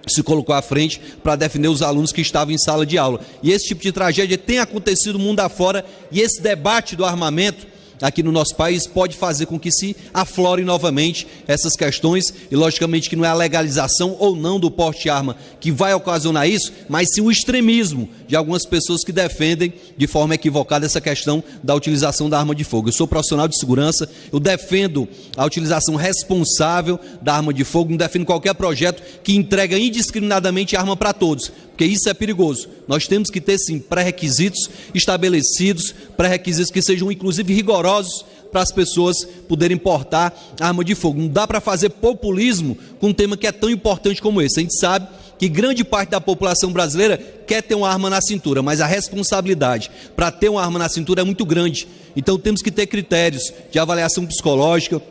se colocou à frente para defender os alunos que estavam em sala de aula. E esse tipo de tragédia tem acontecido no mundo afora, e esse debate do armamento aqui no nosso país, pode fazer com que se aflore novamente essas questões, e logicamente que não é a legalização ou não do porte de arma que vai ocasionar isso, mas sim o extremismo de algumas pessoas que defendem de forma equivocada essa questão da utilização da arma de fogo. Eu sou profissional de segurança, eu defendo a utilização responsável da arma de fogo, não defendo qualquer projeto que entrega indiscriminadamente arma para todos, porque isso é perigoso. Nós temos que ter sim pré-requisitos estabelecidos, pré-requisitos que sejam inclusive rigorosos para as pessoas poderem portar arma de fogo. Não dá para fazer populismo com um tema que é tão importante como esse. A gente sabe que grande parte da população brasileira quer ter uma arma na cintura, mas a responsabilidade para ter uma arma na cintura é muito grande. Então temos que ter critérios de avaliação psicológica,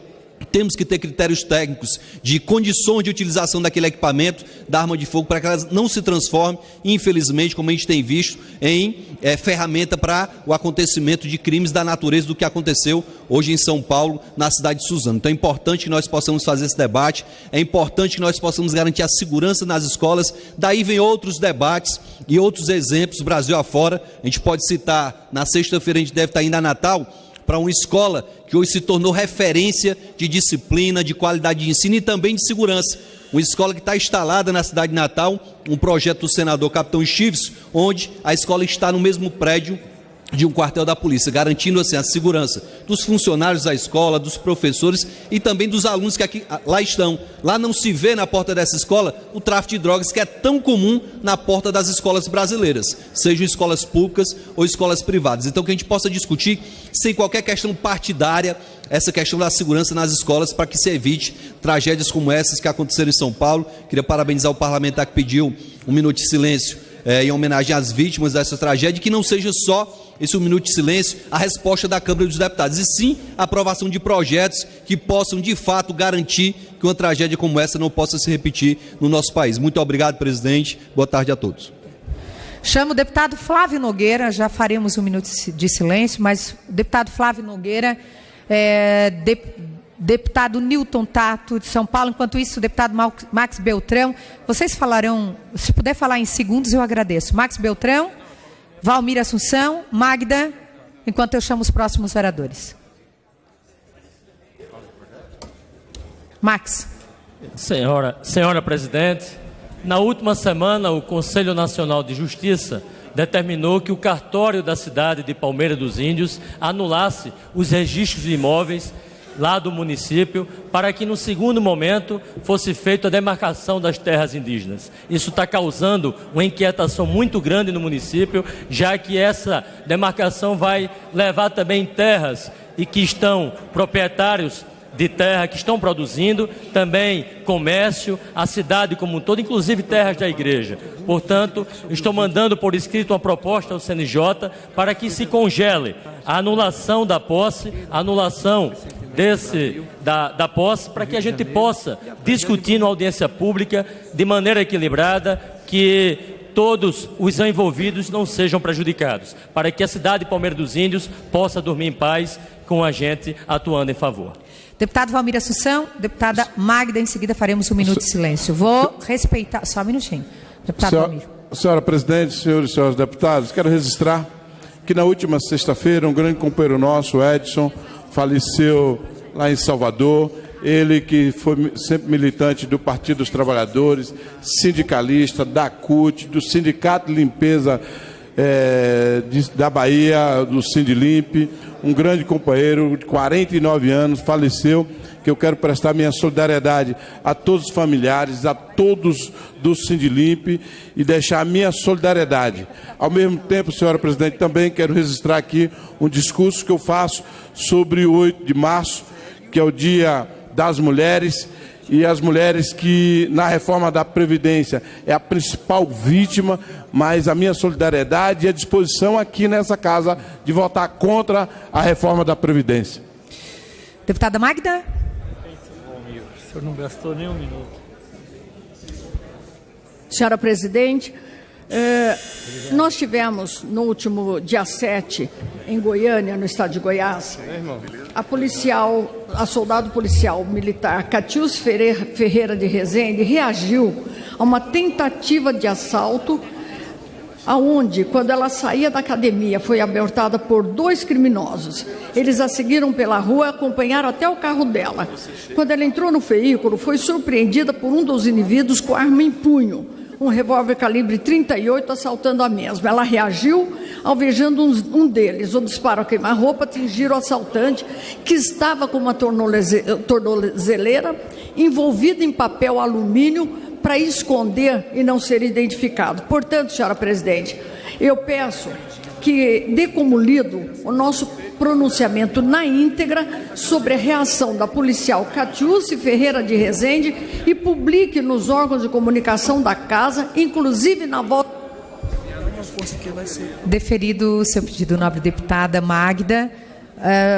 temos que ter critérios técnicos de condições de utilização daquele equipamento, da arma de fogo, para que elas não se transformem, infelizmente, como a gente tem visto, em ferramenta para o acontecimento de crimes da natureza do que aconteceu hoje em São Paulo, na cidade de Suzano. Então é importante que nós possamos fazer esse debate, é importante que nós possamos garantir a segurança nas escolas. Daí vem outros debates e outros exemplos, Brasil afora. A gente pode citar, na sexta-feira a gente deve estar indo a Natal, para uma escola que hoje se tornou referência de disciplina, de qualidade de ensino e também de segurança. Uma escola que está instalada na cidade de Natal, um projeto do senador Capitão Estives, onde a escola está no mesmo prédio de um quartel da polícia, garantindo assim a segurança dos funcionários da escola, dos professores e também dos alunos que aqui, lá estão. Lá não se vê na porta dessa escola o tráfico de drogas que é tão comum na porta das escolas brasileiras, sejam escolas públicas ou escolas privadas. Então que a gente possa discutir sem qualquer questão partidária essa questão da segurança nas escolas, para que se evite tragédias como essas que aconteceram em São Paulo. Queria parabenizar o parlamentar que pediu um minuto de silêncio em homenagem às vítimas dessa tragédia, que não seja só esse um minuto de silêncio a resposta da Câmara dos Deputados, e sim a aprovação de projetos que possam de fato garantir que uma tragédia como essa não possa se repetir no nosso país. Muito obrigado, presidente. Boa tarde a todos. Chamo o deputado Flávio Nogueira, já faremos um minuto de silêncio, mas o deputado Flávio Nogueira, deputado Newton Tato de São Paulo. Enquanto isso, o deputado Max Beltrão, vocês falarão, se puder falar em segundos eu agradeço. Max Beltrão, Valmir Assunção, Magda, enquanto eu chamo os próximos oradores. Max. Senhora presidente, na última semana o Conselho Nacional de Justiça determinou que o cartório da cidade de Palmeira dos Índios anulasse os registros de imóveis lá do município, para que no segundo momento fosse feita a demarcação das terras indígenas. Isso está causando uma inquietação muito grande no município, já que essa demarcação vai levar também terras e que estão proprietários de terra que estão produzindo, também comércio, a cidade como um todo, inclusive terras da igreja. Portanto, estou mandando por escrito uma proposta ao CNJ para que se congele a anulação da posse, a anulação da posse, para que a gente possa discutir na audiência pública de maneira equilibrada, que todos os envolvidos não sejam prejudicados, para que a cidade de Palmeira dos Índios possa dormir em paz com a gente atuando em favor. Deputado Valmir Assunção, deputada Magda, em seguida faremos um minuto de silêncio. Vou respeitar, só um minutinho. Deputado Valmir. Senhora presidente, senhores e senhoras deputados, quero registrar que na última sexta-feira um grande companheiro nosso, Edson, faleceu lá em Salvador. Ele que foi sempre militante do Partido dos Trabalhadores, sindicalista, da CUT, do Sindicato de Limpeza da Bahia, do Sindilimp, um grande companheiro de 49 anos, faleceu, que eu quero prestar minha solidariedade a todos os familiares, a todos do Sindilimp e deixar a minha solidariedade. Ao mesmo tempo, senhora presidente, também quero registrar aqui um discurso que eu faço sobre o 8 de março, que é o Dia das Mulheres, e as mulheres que, na reforma da Previdência, é a principal vítima, mas a minha solidariedade e a disposição aqui nessa casa de votar contra a reforma da Previdência. Deputada Magda. O senhor não gastou nem um minuto. Senhora presidente, nós tivemos no último dia 7, em Goiânia, no estado de Goiás, a soldado policial militar Catius Ferreira de Rezende reagiu a uma tentativa de assalto aonde, quando ela saía da academia, foi abortada por 2 criminosos. Eles a seguiram pela rua, acompanharam até o carro dela. Quando ela entrou no veículo, foi surpreendida por um dos indivíduos com arma em punho, um revólver calibre 38, assaltando a mesma. Ela reagiu, alvejando um deles. O disparo a queima-roupa atingiu o assaltante, que estava com uma tornozeleira envolvida em papel alumínio para esconder e não ser identificado. Portanto, senhora presidente, eu peço que dê como lido o nosso pronunciamento na íntegra sobre a reação da policial Catiúce Ferreira de Rezende e publique nos órgãos de comunicação da Casa, inclusive na volta. Deferido o seu pedido, nobre deputada Magda.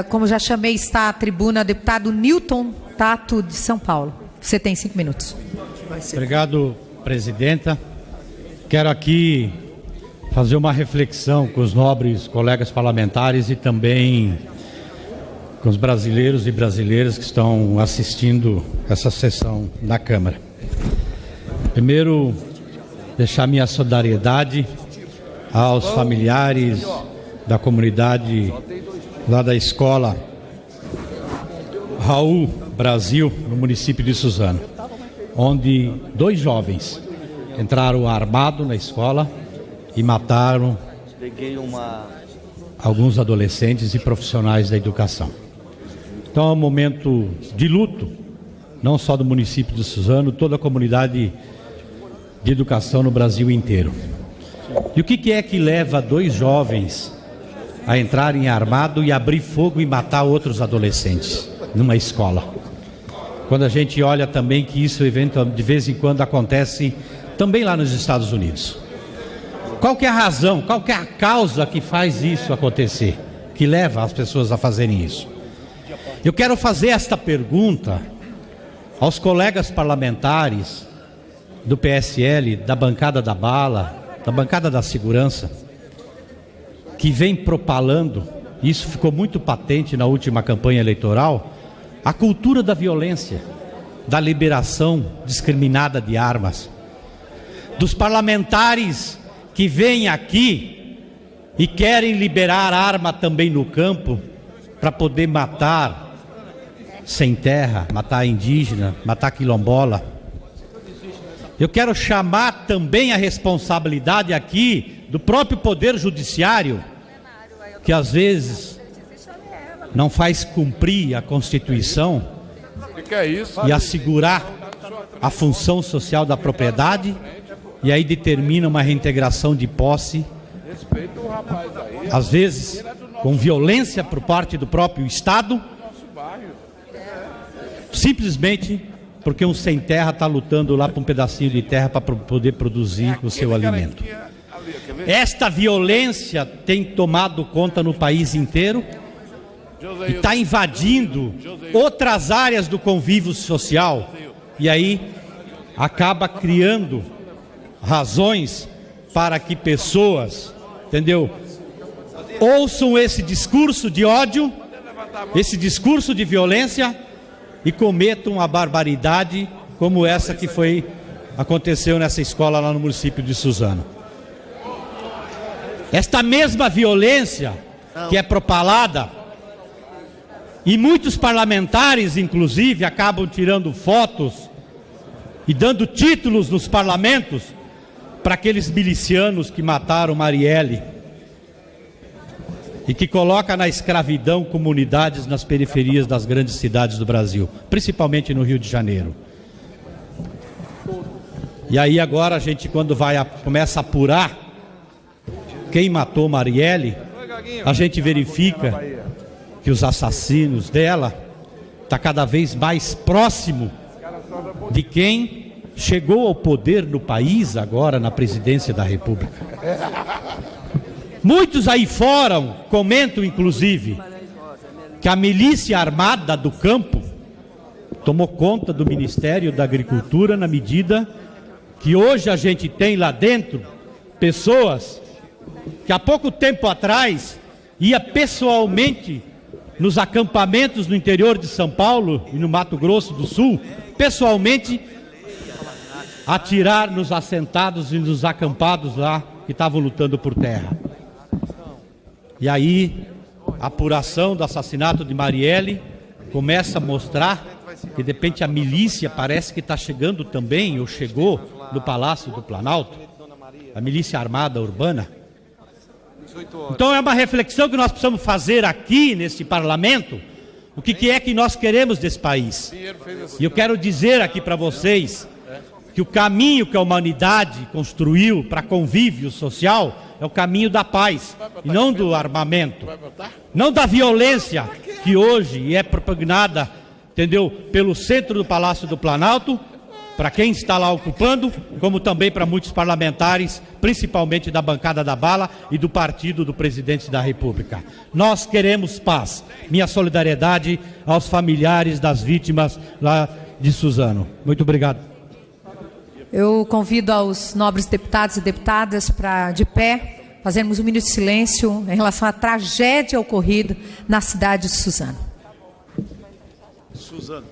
Como já chamei, está à tribuna o deputado Newton Tato, de São Paulo. Você tem 5 minutos. Obrigado, presidenta. Quero aqui fazer uma reflexão com os nobres colegas parlamentares e também com os brasileiros e brasileiras que estão assistindo essa sessão na Câmara. Primeiro, deixar minha solidariedade aos familiares da comunidade lá da escola Raul Brasil, no município de Suzano, onde 2 jovens entraram armados na escola e mataram alguns adolescentes e profissionais da educação. Então é um momento de luto, não só do município de Suzano, toda a comunidade de educação no Brasil inteiro. E o que é que leva 2 jovens a entrarem armados e abrir fogo e matar outros adolescentes numa escola? Quando a gente olha também que isso de vez em quando acontece também lá nos Estados Unidos. Qual que é a razão, qual que é a causa que faz isso acontecer, que leva as pessoas a fazerem isso? Eu quero fazer esta pergunta aos colegas parlamentares do PSL, da bancada da bala, da bancada da segurança, que vem propalando, isso ficou muito patente na última campanha eleitoral, a cultura da violência, da liberação discriminada de armas, dos parlamentares que vêm aqui e querem liberar arma também no campo para poder matar sem terra, matar indígena, matar quilombola. Eu quero chamar também a responsabilidade aqui do próprio Poder Judiciário, que às vezes não faz cumprir a Constituição e assegurar a função social da propriedade, e aí determina uma reintegração de posse, às vezes com violência por parte do próprio Estado, simplesmente porque um sem terra está lutando lá por um pedacinho de terra para poder produzir o seu alimento. Esta violência tem tomado conta no país inteiro e está invadindo outras áreas do convívio social, e aí acaba criando razões para que pessoas, entendeu, ouçam esse discurso de ódio, esse discurso de violência e cometam uma barbaridade como essa que aconteceu nessa escola lá no município de Suzano. Esta mesma violência que é propalada, e muitos parlamentares, inclusive, acabam tirando fotos e dando títulos nos parlamentos para aqueles milicianos que mataram Marielle e que coloca na escravidão comunidades nas periferias das grandes cidades do Brasil, principalmente no Rio de Janeiro. E aí agora a gente, quando começa a apurar quem matou Marielle, a gente verifica que os assassinos dela está cada vez mais próximo de quem chegou ao poder no país agora na presidência da República. Muitos aí fora comentam, inclusive, que a milícia armada do campo tomou conta do Ministério da Agricultura, na medida que hoje a gente tem lá dentro pessoas que há pouco tempo atrás ia pessoalmente nos acampamentos no interior de São Paulo e no Mato Grosso do Sul, pessoalmente atirar nos assentados e nos acampados lá que estavam lutando por terra. E aí, a apuração do assassinato de Marielle começa a mostrar que, de repente, a milícia parece que está chegando também, ou chegou, no Palácio do Planalto, a milícia armada urbana. Então é uma reflexão que nós precisamos fazer aqui, nesse parlamento, o que é que nós queremos desse país. E eu quero dizer aqui para vocês que o caminho que a humanidade construiu para convívio social é o caminho da paz, e não do armamento, não da violência que hoje é propagnada, entendeu, pelo centro do Palácio do Planalto, para quem está lá ocupando, como também para muitos parlamentares, principalmente da bancada da bala e do partido do presidente da República. Nós queremos paz. Minha solidariedade aos familiares das vítimas lá de Suzano. Muito obrigado. Eu convido aos nobres deputados e deputadas para, de pé, fazermos um minuto de silêncio em relação à tragédia ocorrida na cidade de Suzano. Suzano.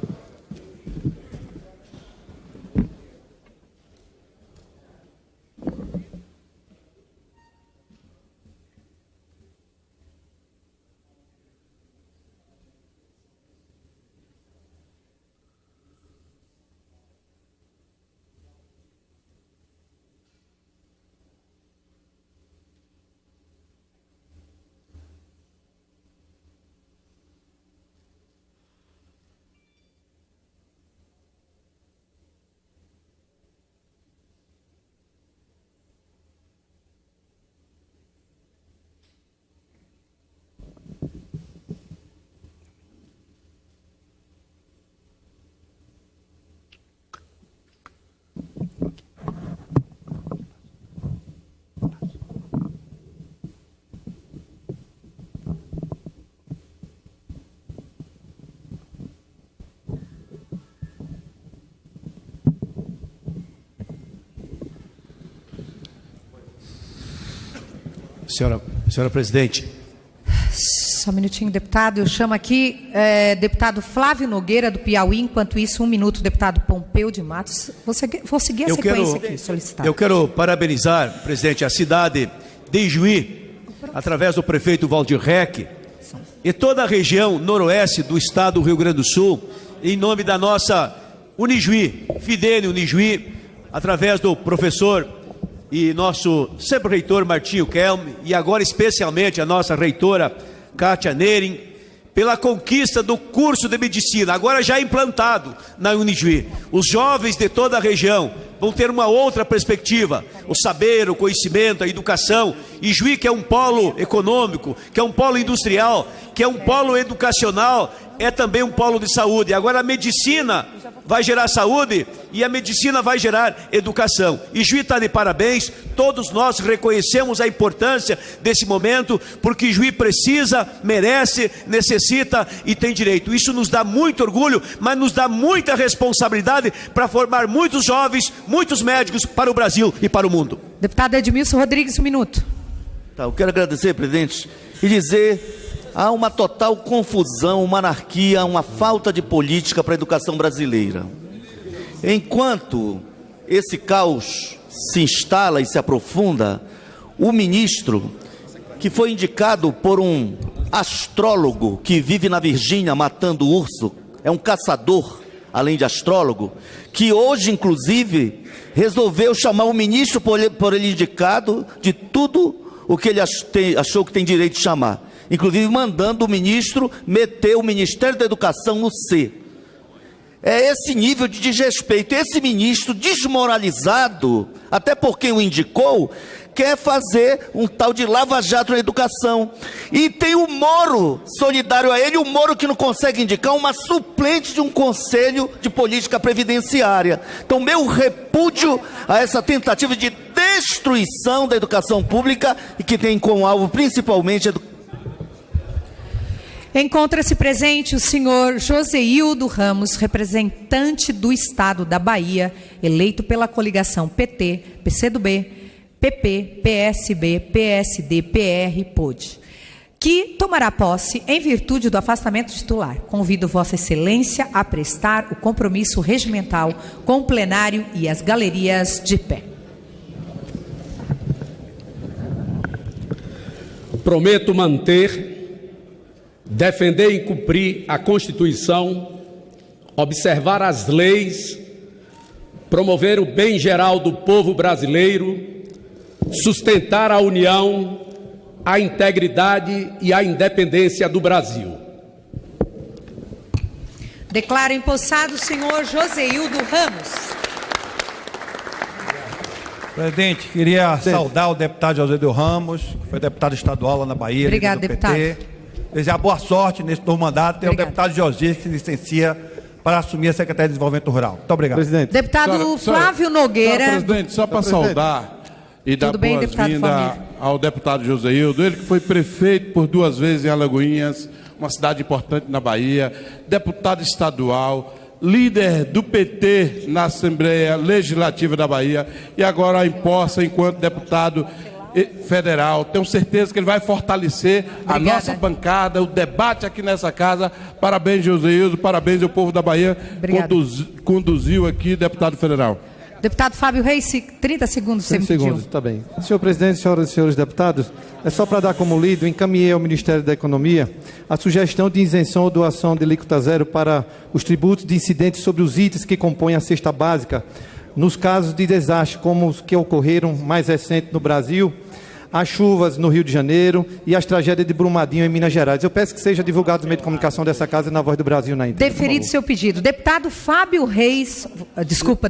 Senhora presidente. Só um minutinho, deputado. Eu chamo aqui deputado Flávio Nogueira, do Piauí. Enquanto isso, 1 minuto, deputado Pompeu de Matos. Vou seguir a sequência aqui solicitada. Eu quero parabenizar, presidente, a cidade de Ijuí, através do prefeito Valdir Reck, e toda a região noroeste do estado do Rio Grande do Sul, em nome da nossa Unijuí, Fidene Unijuí, através do professor e nosso sempre reitor Martinho Kelm, e agora especialmente a nossa reitora Kátia Nering, pela conquista do curso de medicina, agora já implantado na Unijuí. Os jovens de toda a região vão ter uma outra perspectiva, o saber, o conhecimento, a educação. Ijuí, que é um polo econômico, que é um polo industrial, que é um polo educacional, é também um polo de saúde. Agora a medicina vai gerar saúde e a medicina vai gerar educação. Ijuí está de parabéns, todos nós reconhecemos a importância desse momento, porque Ijuí precisa, merece, necessita e tem direito. Isso nos dá muito orgulho, mas nos dá muita responsabilidade para formar muitos jovens, muitos médicos para o Brasil e para o mundo. Deputado Edmilson Rodrigues, 1 minuto. Tá, eu quero agradecer, presidente, e dizer: há uma total confusão, uma anarquia, uma falta de política para a educação brasileira. Enquanto esse caos se instala e se aprofunda, o ministro, que foi indicado por um astrólogo que vive na Virgínia matando urso, é um caçador, além de astrólogo, que hoje, inclusive, resolveu chamar o ministro por ele indicado de tudo o que ele achou que tem direito de chamar. Inclusive mandando o ministro meter o Ministério da Educação no C. É esse nível de desrespeito. Esse ministro desmoralizado, até por quem o indicou, quer fazer um tal de lava-jato na educação. E tem o Moro solidário a ele, o Moro que não consegue indicar uma suplente de um conselho de política previdenciária. Então, meu repúdio a essa tentativa de destruição da educação pública e que tem como alvo principalmente Encontra-se presente o senhor Joseildo Ramos, representante do Estado da Bahia, eleito pela coligação PT, PCdoB, PP, PSB, PSD, PR, POD, que tomará posse em virtude do afastamento titular. Convido Vossa Excelência a prestar o compromisso regimental com o plenário e as galerias de pé. prometo manter, defender e cumprir a Constituição, observar as leis, promover o bem geral do povo brasileiro, sustentar a união, a integridade e a independência do Brasil. Declaro empossado o senhor Joseildo Ramos. Presidente, queria saudar o deputado Joseildo Ramos, que foi deputado estadual lá na Bahia. Obrigado, do deputado. PT. Desejar boa sorte nesse novo mandato. Tem o deputado Josias, que se licencia para assumir a Secretaria de Desenvolvimento Rural. Muito obrigado. Presidente. Deputado Flávio Nogueira. Presidente, só para saudar e dar boas-vindas ao deputado Joseildo, ele que foi prefeito por 2 vezes em Alagoinhas, uma cidade importante na Bahia, deputado estadual, líder do PT na Assembleia Legislativa da Bahia e agora imposta enquanto deputado federal. Tenho certeza que ele vai fortalecer a nossa bancada, o debate aqui nessa casa. Parabéns, Joseildo, parabéns ao povo da Bahia. Conduziu aqui, deputado federal. Deputado Fábio Reis, 30 segundos, você me pediu. 30 segundos, está bem. Senhor presidente, senhoras e senhores deputados, é só para dar como lido, encaminhei ao Ministério da Economia a sugestão de isenção ou doação de alíquota zero para os tributos de incidentes sobre os itens que compõem a cesta básica, nos casos de desastre, como os que ocorreram mais recente no Brasil, as chuvas no Rio de Janeiro e as tragédias de Brumadinho em Minas Gerais. Eu peço que seja divulgado no meio de comunicação dessa casa e na Voz do Brasil na íntegra. Deferido seu pedido. Deputado Fábio Reis,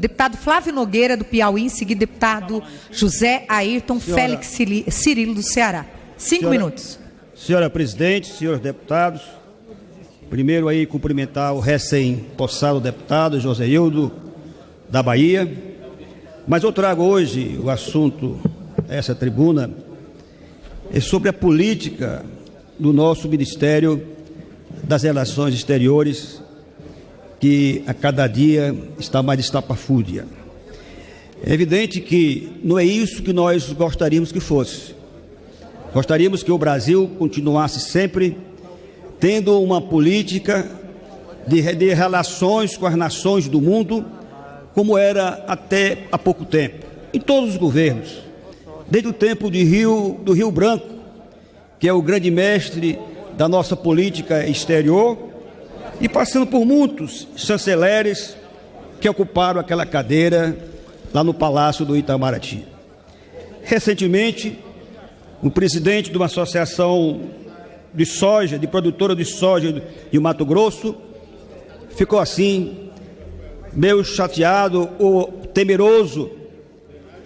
deputado Flávio Nogueira, do Piauí, em seguida deputado José Ayrton Félix Cirilo, do Ceará. 5 minutos. Senhora presidente, senhores deputados, primeiro aí cumprimentar o recém-possado deputado Joseildo, da Bahia, mas eu trago hoje o assunto, essa tribuna, é sobre a política do nosso Ministério das Relações Exteriores, que a cada dia está mais estapafúrdia. É evidente que não é isso que nós gostaríamos que fosse. Gostaríamos que o Brasil continuasse sempre tendo uma política de relações com as nações do mundo, como era até há pouco tempo, em todos os governos, desde o tempo do Rio Branco, que é o grande mestre da nossa política exterior, e passando por muitos chanceleres que ocuparam aquela cadeira lá no Palácio do Itamaraty. Recentemente, o presidente de uma associação de soja, de produtora de soja de Mato Grosso, ficou assim, meio chateado ou temeroso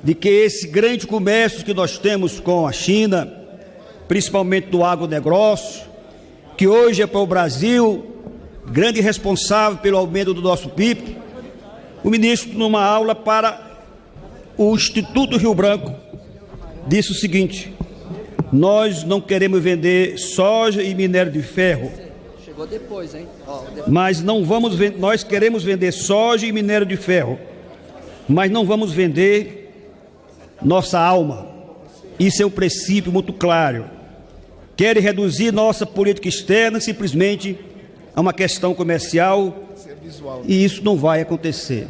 de que esse grande comércio que nós temos com a China, principalmente do agronegócio, que hoje é para o Brasil grande responsável pelo aumento do nosso PIB, o ministro, numa aula para o Instituto Rio Branco, disse o seguinte: nós não queremos vender soja e minério de ferro. Chegou depois, hein? Mas não vamos vender, nós queremos vender soja e minério de ferro, mas não vamos vender nossa alma. Isso é um princípio muito claro. Querem reduzir nossa política externa simplesmente a uma questão comercial, e isso não vai acontecer.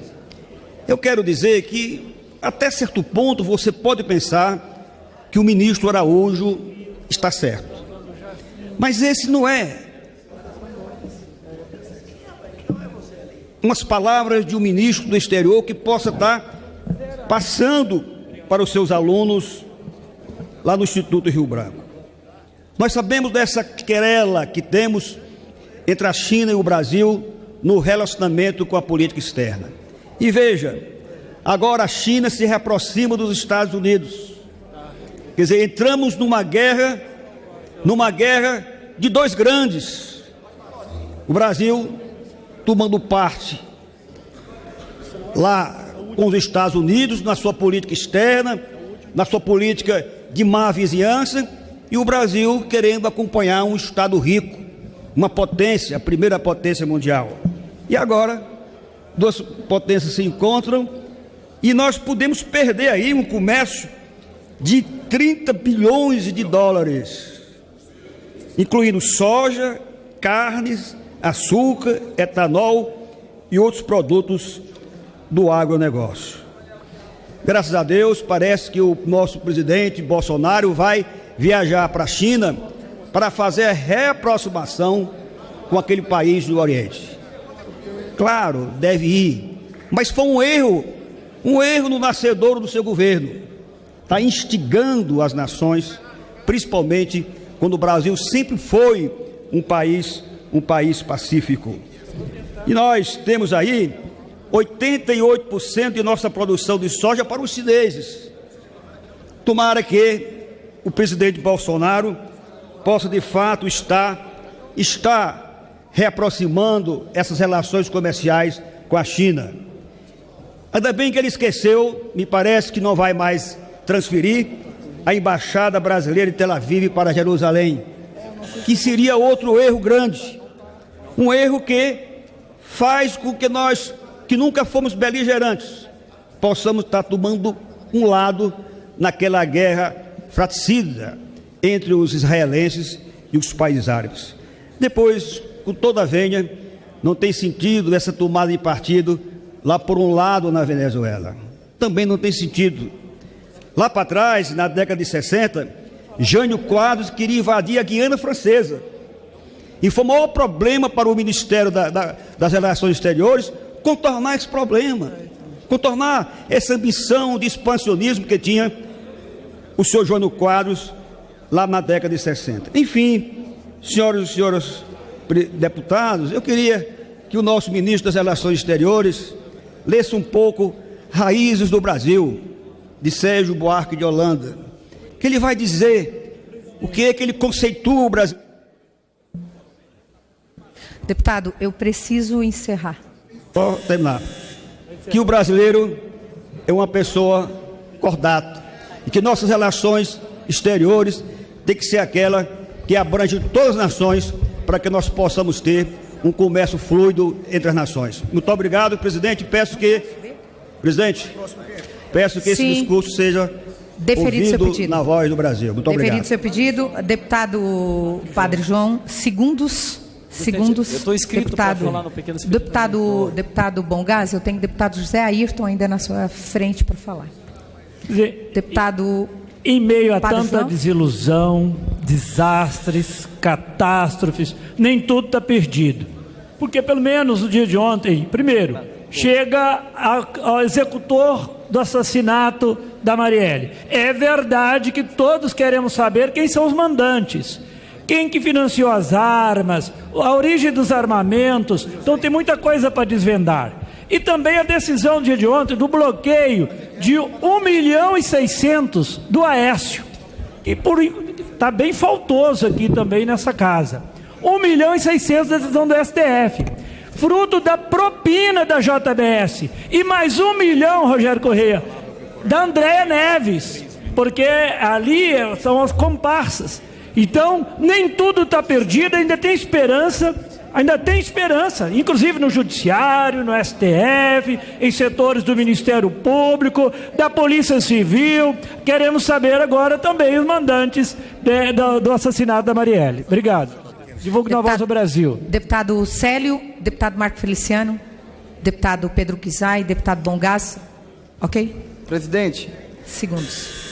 Eu quero dizer que, até certo ponto, você pode pensar que o ministro Araújo está certo. Mas esse não é umas palavras de um ministro do exterior que possa estar passando para os seus alunos lá no Instituto Rio Branco. Nós sabemos dessa querela que temos entre a China e o Brasil no relacionamento com a política externa. E veja, agora a China se reaproxima dos Estados Unidos. Quer dizer, entramos numa guerra de dois grandes. O Brasil tomando parte lá com os Estados Unidos na sua política externa, na sua política de má vizinhança, e o Brasil querendo acompanhar um Estado rico, uma potência, a primeira potência mundial. E agora, duas potências se encontram e nós podemos perder aí um comércio de 30 bilhões de dólares, incluindo soja, carnes, açúcar, etanol e outros produtos do agronegócio. Graças a Deus, parece que o nosso presidente Bolsonaro vai viajar para a China para fazer a reaproximação com aquele país do Oriente. Claro, deve ir, mas foi um erro no nascedouro do seu governo. Está instigando as nações, principalmente quando o Brasil sempre foi um país pacífico. E nós temos aí 88% de nossa produção de soja para os chineses. Tomara que o presidente Bolsonaro possa de fato estar reaproximando essas relações comerciais com a China. Ainda bem que ele esqueceu, me parece que não vai mais transferir a embaixada brasileira em Tel Aviv para Jerusalém, que seria outro erro grande, um erro que faz com que nós, que nunca fomos beligerantes, possamos estar tomando um lado naquela guerra fratricida entre os israelenses e os países árabes. Depois, com toda a venha, não tem sentido essa tomada de partido lá por um lado na Venezuela. Também não tem sentido. Lá para trás, na década de 60, Jânio Quadros queria invadir a Guiana Francesa. E foi o maior problema para o Ministério das Relações Exteriores contornar esse problema, contornar essa ambição de expansionismo que tinha o senhor Jânio Quadros lá na década de 60. Enfim, senhoras e senhores deputados, eu queria que o nosso ministro das Relações Exteriores lesse um pouco Raízes do Brasil, de Sérgio Buarque de Holanda, que ele vai dizer o que é que ele conceitua o Brasil. Deputado, eu preciso encerrar. Vou terminar. Que o brasileiro é uma pessoa cordata e que nossas relações exteriores tem que ser aquela que abrange todas as nações para que nós possamos ter um comércio fluido entre as nações. Muito obrigado, presidente. Peço que esse discurso seja ouvido na voz do Brasil. Muito obrigado. Deferido seu pedido. Deputado Padre João, segundos. Eu estou inscrito para falar no pequeno deputado Bongás, eu tenho o deputado José Ayrton ainda na sua frente para falar. Deputado em meio a Padre tanta João? desilusão, desastres, catástrofes, nem tudo está perdido. Porque pelo menos no dia de ontem, primeiro, chega ao executor do assassinato da Marielle. É verdade que todos queremos saber quem são os mandantes. Quem que financiou as armas, a origem dos armamentos, então tem muita coisa para desvendar. E também a decisão no dia de ontem do bloqueio de 1.600.000 do Aécio. E está bem faltoso aqui também nessa casa. 1.600.000 decisão do STF. Fruto da propina da JBS. E mais 1 milhão, Rogério Correia, da Andréa Neves. Porque ali são as comparsas. Então, nem tudo está perdido, ainda tem esperança, inclusive no Judiciário, no STF, em setores do Ministério Público, da Polícia Civil. Queremos saber agora também os mandantes do assassinato da Marielle. Obrigado. Divulgo na Voz do Brasil. Deputado Célio, deputado Marco Feliciano, deputado Pedro Kizai, deputado Bongás. Ok? Presidente. Segundos.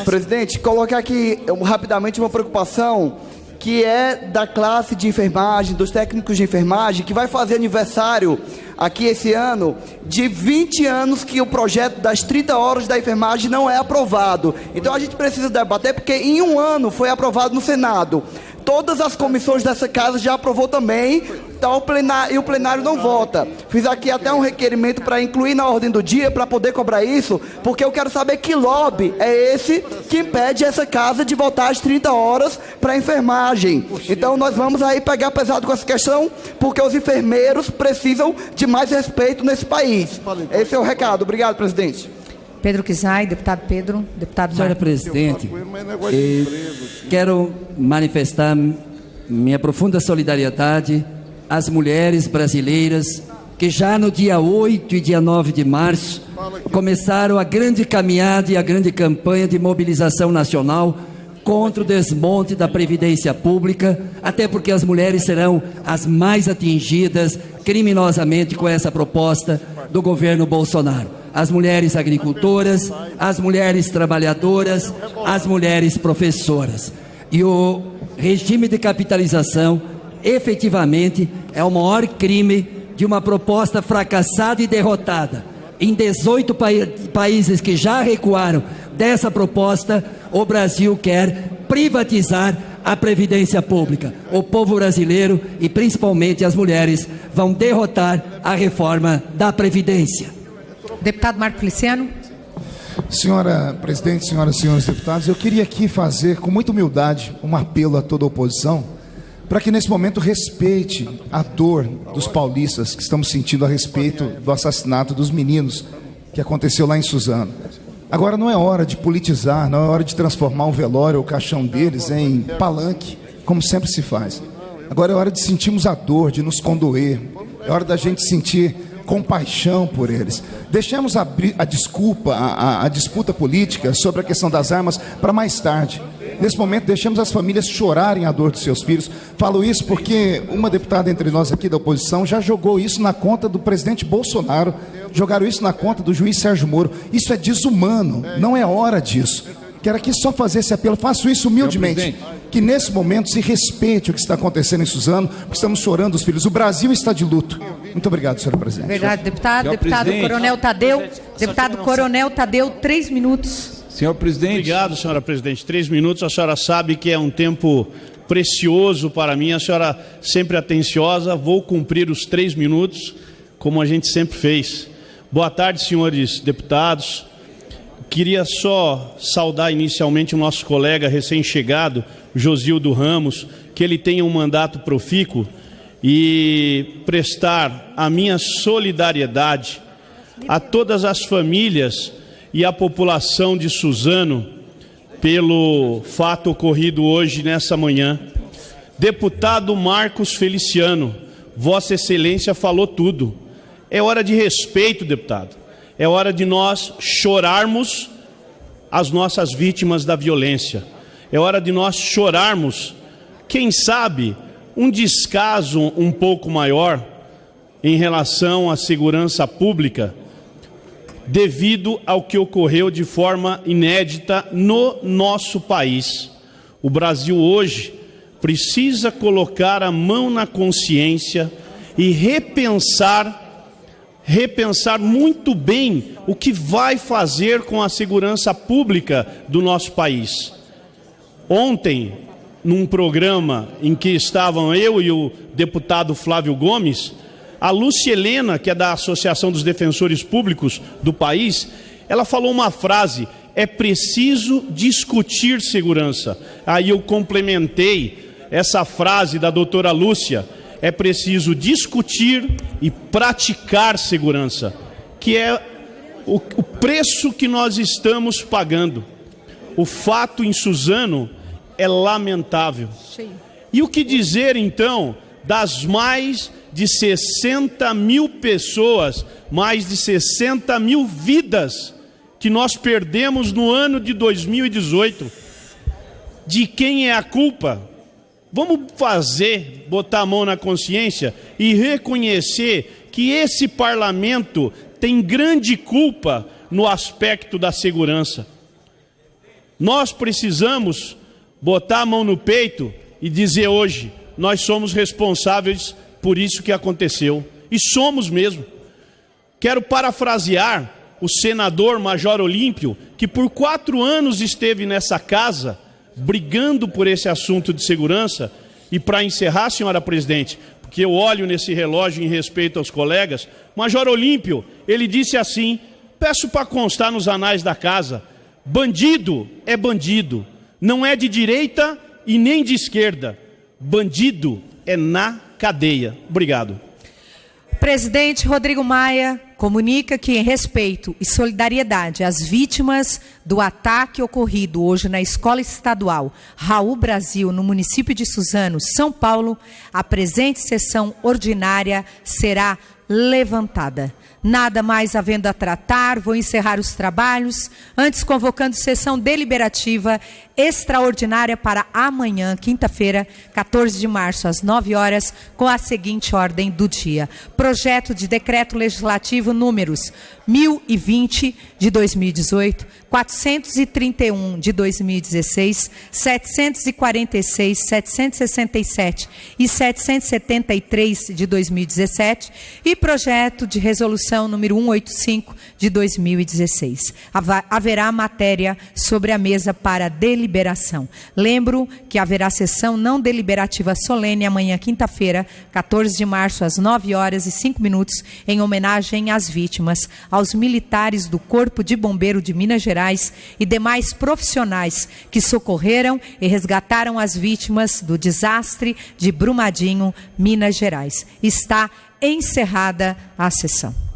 Presidente, colocar aqui rapidamente uma preocupação que é da classe de enfermagem, dos técnicos de enfermagem, que vai fazer aniversário aqui esse ano de 20 anos que o projeto das 30 horas da enfermagem não é aprovado. Então a gente precisa debater, porque em um ano foi aprovado no Senado. Todas as comissões dessa casa já aprovou também, então o plenário não vota. Fiz aqui até um requerimento para incluir na ordem do dia, para poder cobrar isso, porque eu quero saber que lobby é esse que impede essa casa de votar as 30 horas para a enfermagem. Então nós vamos aí pegar pesado com essa questão, porque os enfermeiros precisam de mais respeito nesse país. Esse é o recado. Obrigado, presidente. Pedro Kizai, deputado Pedro, deputado Senhora Marco. presidente, quero manifestar minha profunda solidariedade às mulheres brasileiras que já no dia 8 e dia 9 de março começaram a grande caminhada e a grande campanha de mobilização nacional contra o desmonte da Previdência Pública, até porque as mulheres serão as mais atingidas criminosamente com essa proposta do governo Bolsonaro. as mulheres agricultoras, as mulheres trabalhadoras, as mulheres professoras. E o regime de capitalização, efetivamente, é o maior crime de uma proposta fracassada e derrotada. Em 18 países que já recuaram dessa proposta, o Brasil quer privatizar a Previdência Pública. O povo brasileiro e principalmente as mulheres vão derrotar a reforma da Previdência. Deputado Marco Feliciano. Senhora presidente, senhoras e senhores deputados, eu queria aqui fazer com muita humildade um apelo a toda a oposição para que nesse momento respeite a dor dos paulistas que estamos sentindo a respeito do assassinato dos meninos que aconteceu lá em Suzano. Agora não é hora de politizar, não é hora de transformar o velório ou o caixão deles em palanque, como sempre se faz. Agora é hora de sentirmos a dor, de nos condoer, é hora da gente sentir compaixão por eles. Deixemos a desculpa, a disputa política sobre a questão das armas para mais tarde. Nesse momento, deixemos as famílias chorarem a dor dos seus filhos. Falo isso porque uma deputada entre nós aqui da oposição já jogou isso na conta do presidente Bolsonaro, jogaram isso na conta do juiz Sérgio Moro. Isso é desumano, não é hora disso. Quero aqui só fazer esse apelo, faço isso humildemente, que nesse momento se respeite o que está acontecendo em Suzano, porque estamos chorando os filhos. O Brasil está de luto. Muito obrigado, senhora presidente. Verdade, deputado. Deputado Coronel Tadeu. Deputado Coronel Tadeu, 3 minutos. Senhor presidente. Obrigado, senhora presidente. 3 minutos. A senhora sabe que é um tempo precioso para mim. A senhora sempre atenciosa. Vou cumprir os 3 minutos, como a gente sempre fez. Boa tarde, senhores deputados. Queria só saudar inicialmente o nosso colega recém-chegado, Josildo Ramos, que ele tenha um mandato profícuo e prestar a minha solidariedade a todas as famílias e a população de Suzano pelo fato ocorrido hoje, nessa manhã. Deputado Marcos Feliciano, Vossa Excelência falou tudo. É hora de respeito, deputado. É hora de nós chorarmos as nossas vítimas da violência. É hora de nós chorarmos, quem sabe, um descaso um pouco maior em relação à segurança pública, devido ao que ocorreu de forma inédita no nosso país. O Brasil hoje precisa colocar a mão na consciência e repensar muito bem o que vai fazer com a segurança pública do nosso país. Ontem, num programa em que estavam eu e o deputado Flávio Gomes, a Lúcia Helena, que é da Associação dos Defensores Públicos do país, ela falou uma frase: é preciso discutir segurança. Aí eu complementei essa frase da doutora Lúcia: é preciso discutir e praticar segurança, que é o preço que nós estamos pagando. O fato em Suzano é lamentável. E o que dizer, então, das mais de 60 mil pessoas, mais de 60 mil vidas que nós perdemos no ano de 2018? De quem é a culpa? Vamos botar a mão na consciência e reconhecer que esse parlamento tem grande culpa no aspecto da segurança. Nós precisamos botar a mão no peito e dizer hoje: nós somos responsáveis por isso que aconteceu. E somos mesmo. Quero parafrasear o senador Major Olímpio, que por 4 anos esteve nessa casa brigando por esse assunto de segurança. E para encerrar, senhora presidente, porque eu olho nesse relógio em respeito aos colegas, Major Olímpio, ele disse assim, peço para constar nos anais da casa: bandido é bandido, não é de direita e nem de esquerda, bandido é na cadeia. Obrigado. Presidente Rodrigo Maia comunica que, em respeito e solidariedade às vítimas do ataque ocorrido hoje na Escola Estadual Raul Brasil, no município de Suzano, São Paulo, a presente sessão ordinária será levantada. Nada mais havendo a tratar, vou encerrar os trabalhos, antes convocando sessão deliberativa extraordinária para amanhã, quinta-feira, 14 de março, às 9 horas, com a seguinte ordem do dia. Projeto de Decreto Legislativo números 1020 de 2018, 431 de 2016, 746, 767 e 773 de 2017 e projeto de resolução número 185 de 2016. Haverá matéria sobre a mesa para deliberação. Lembro que haverá sessão não deliberativa solene amanhã, quinta-feira, 14 de março, às 9h05, em homenagem às vítimas, aos militares do Corpo de Bombeiro de Minas Gerais e demais profissionais que socorreram e resgataram as vítimas do desastre de Brumadinho, Minas Gerais. Está encerrada a sessão.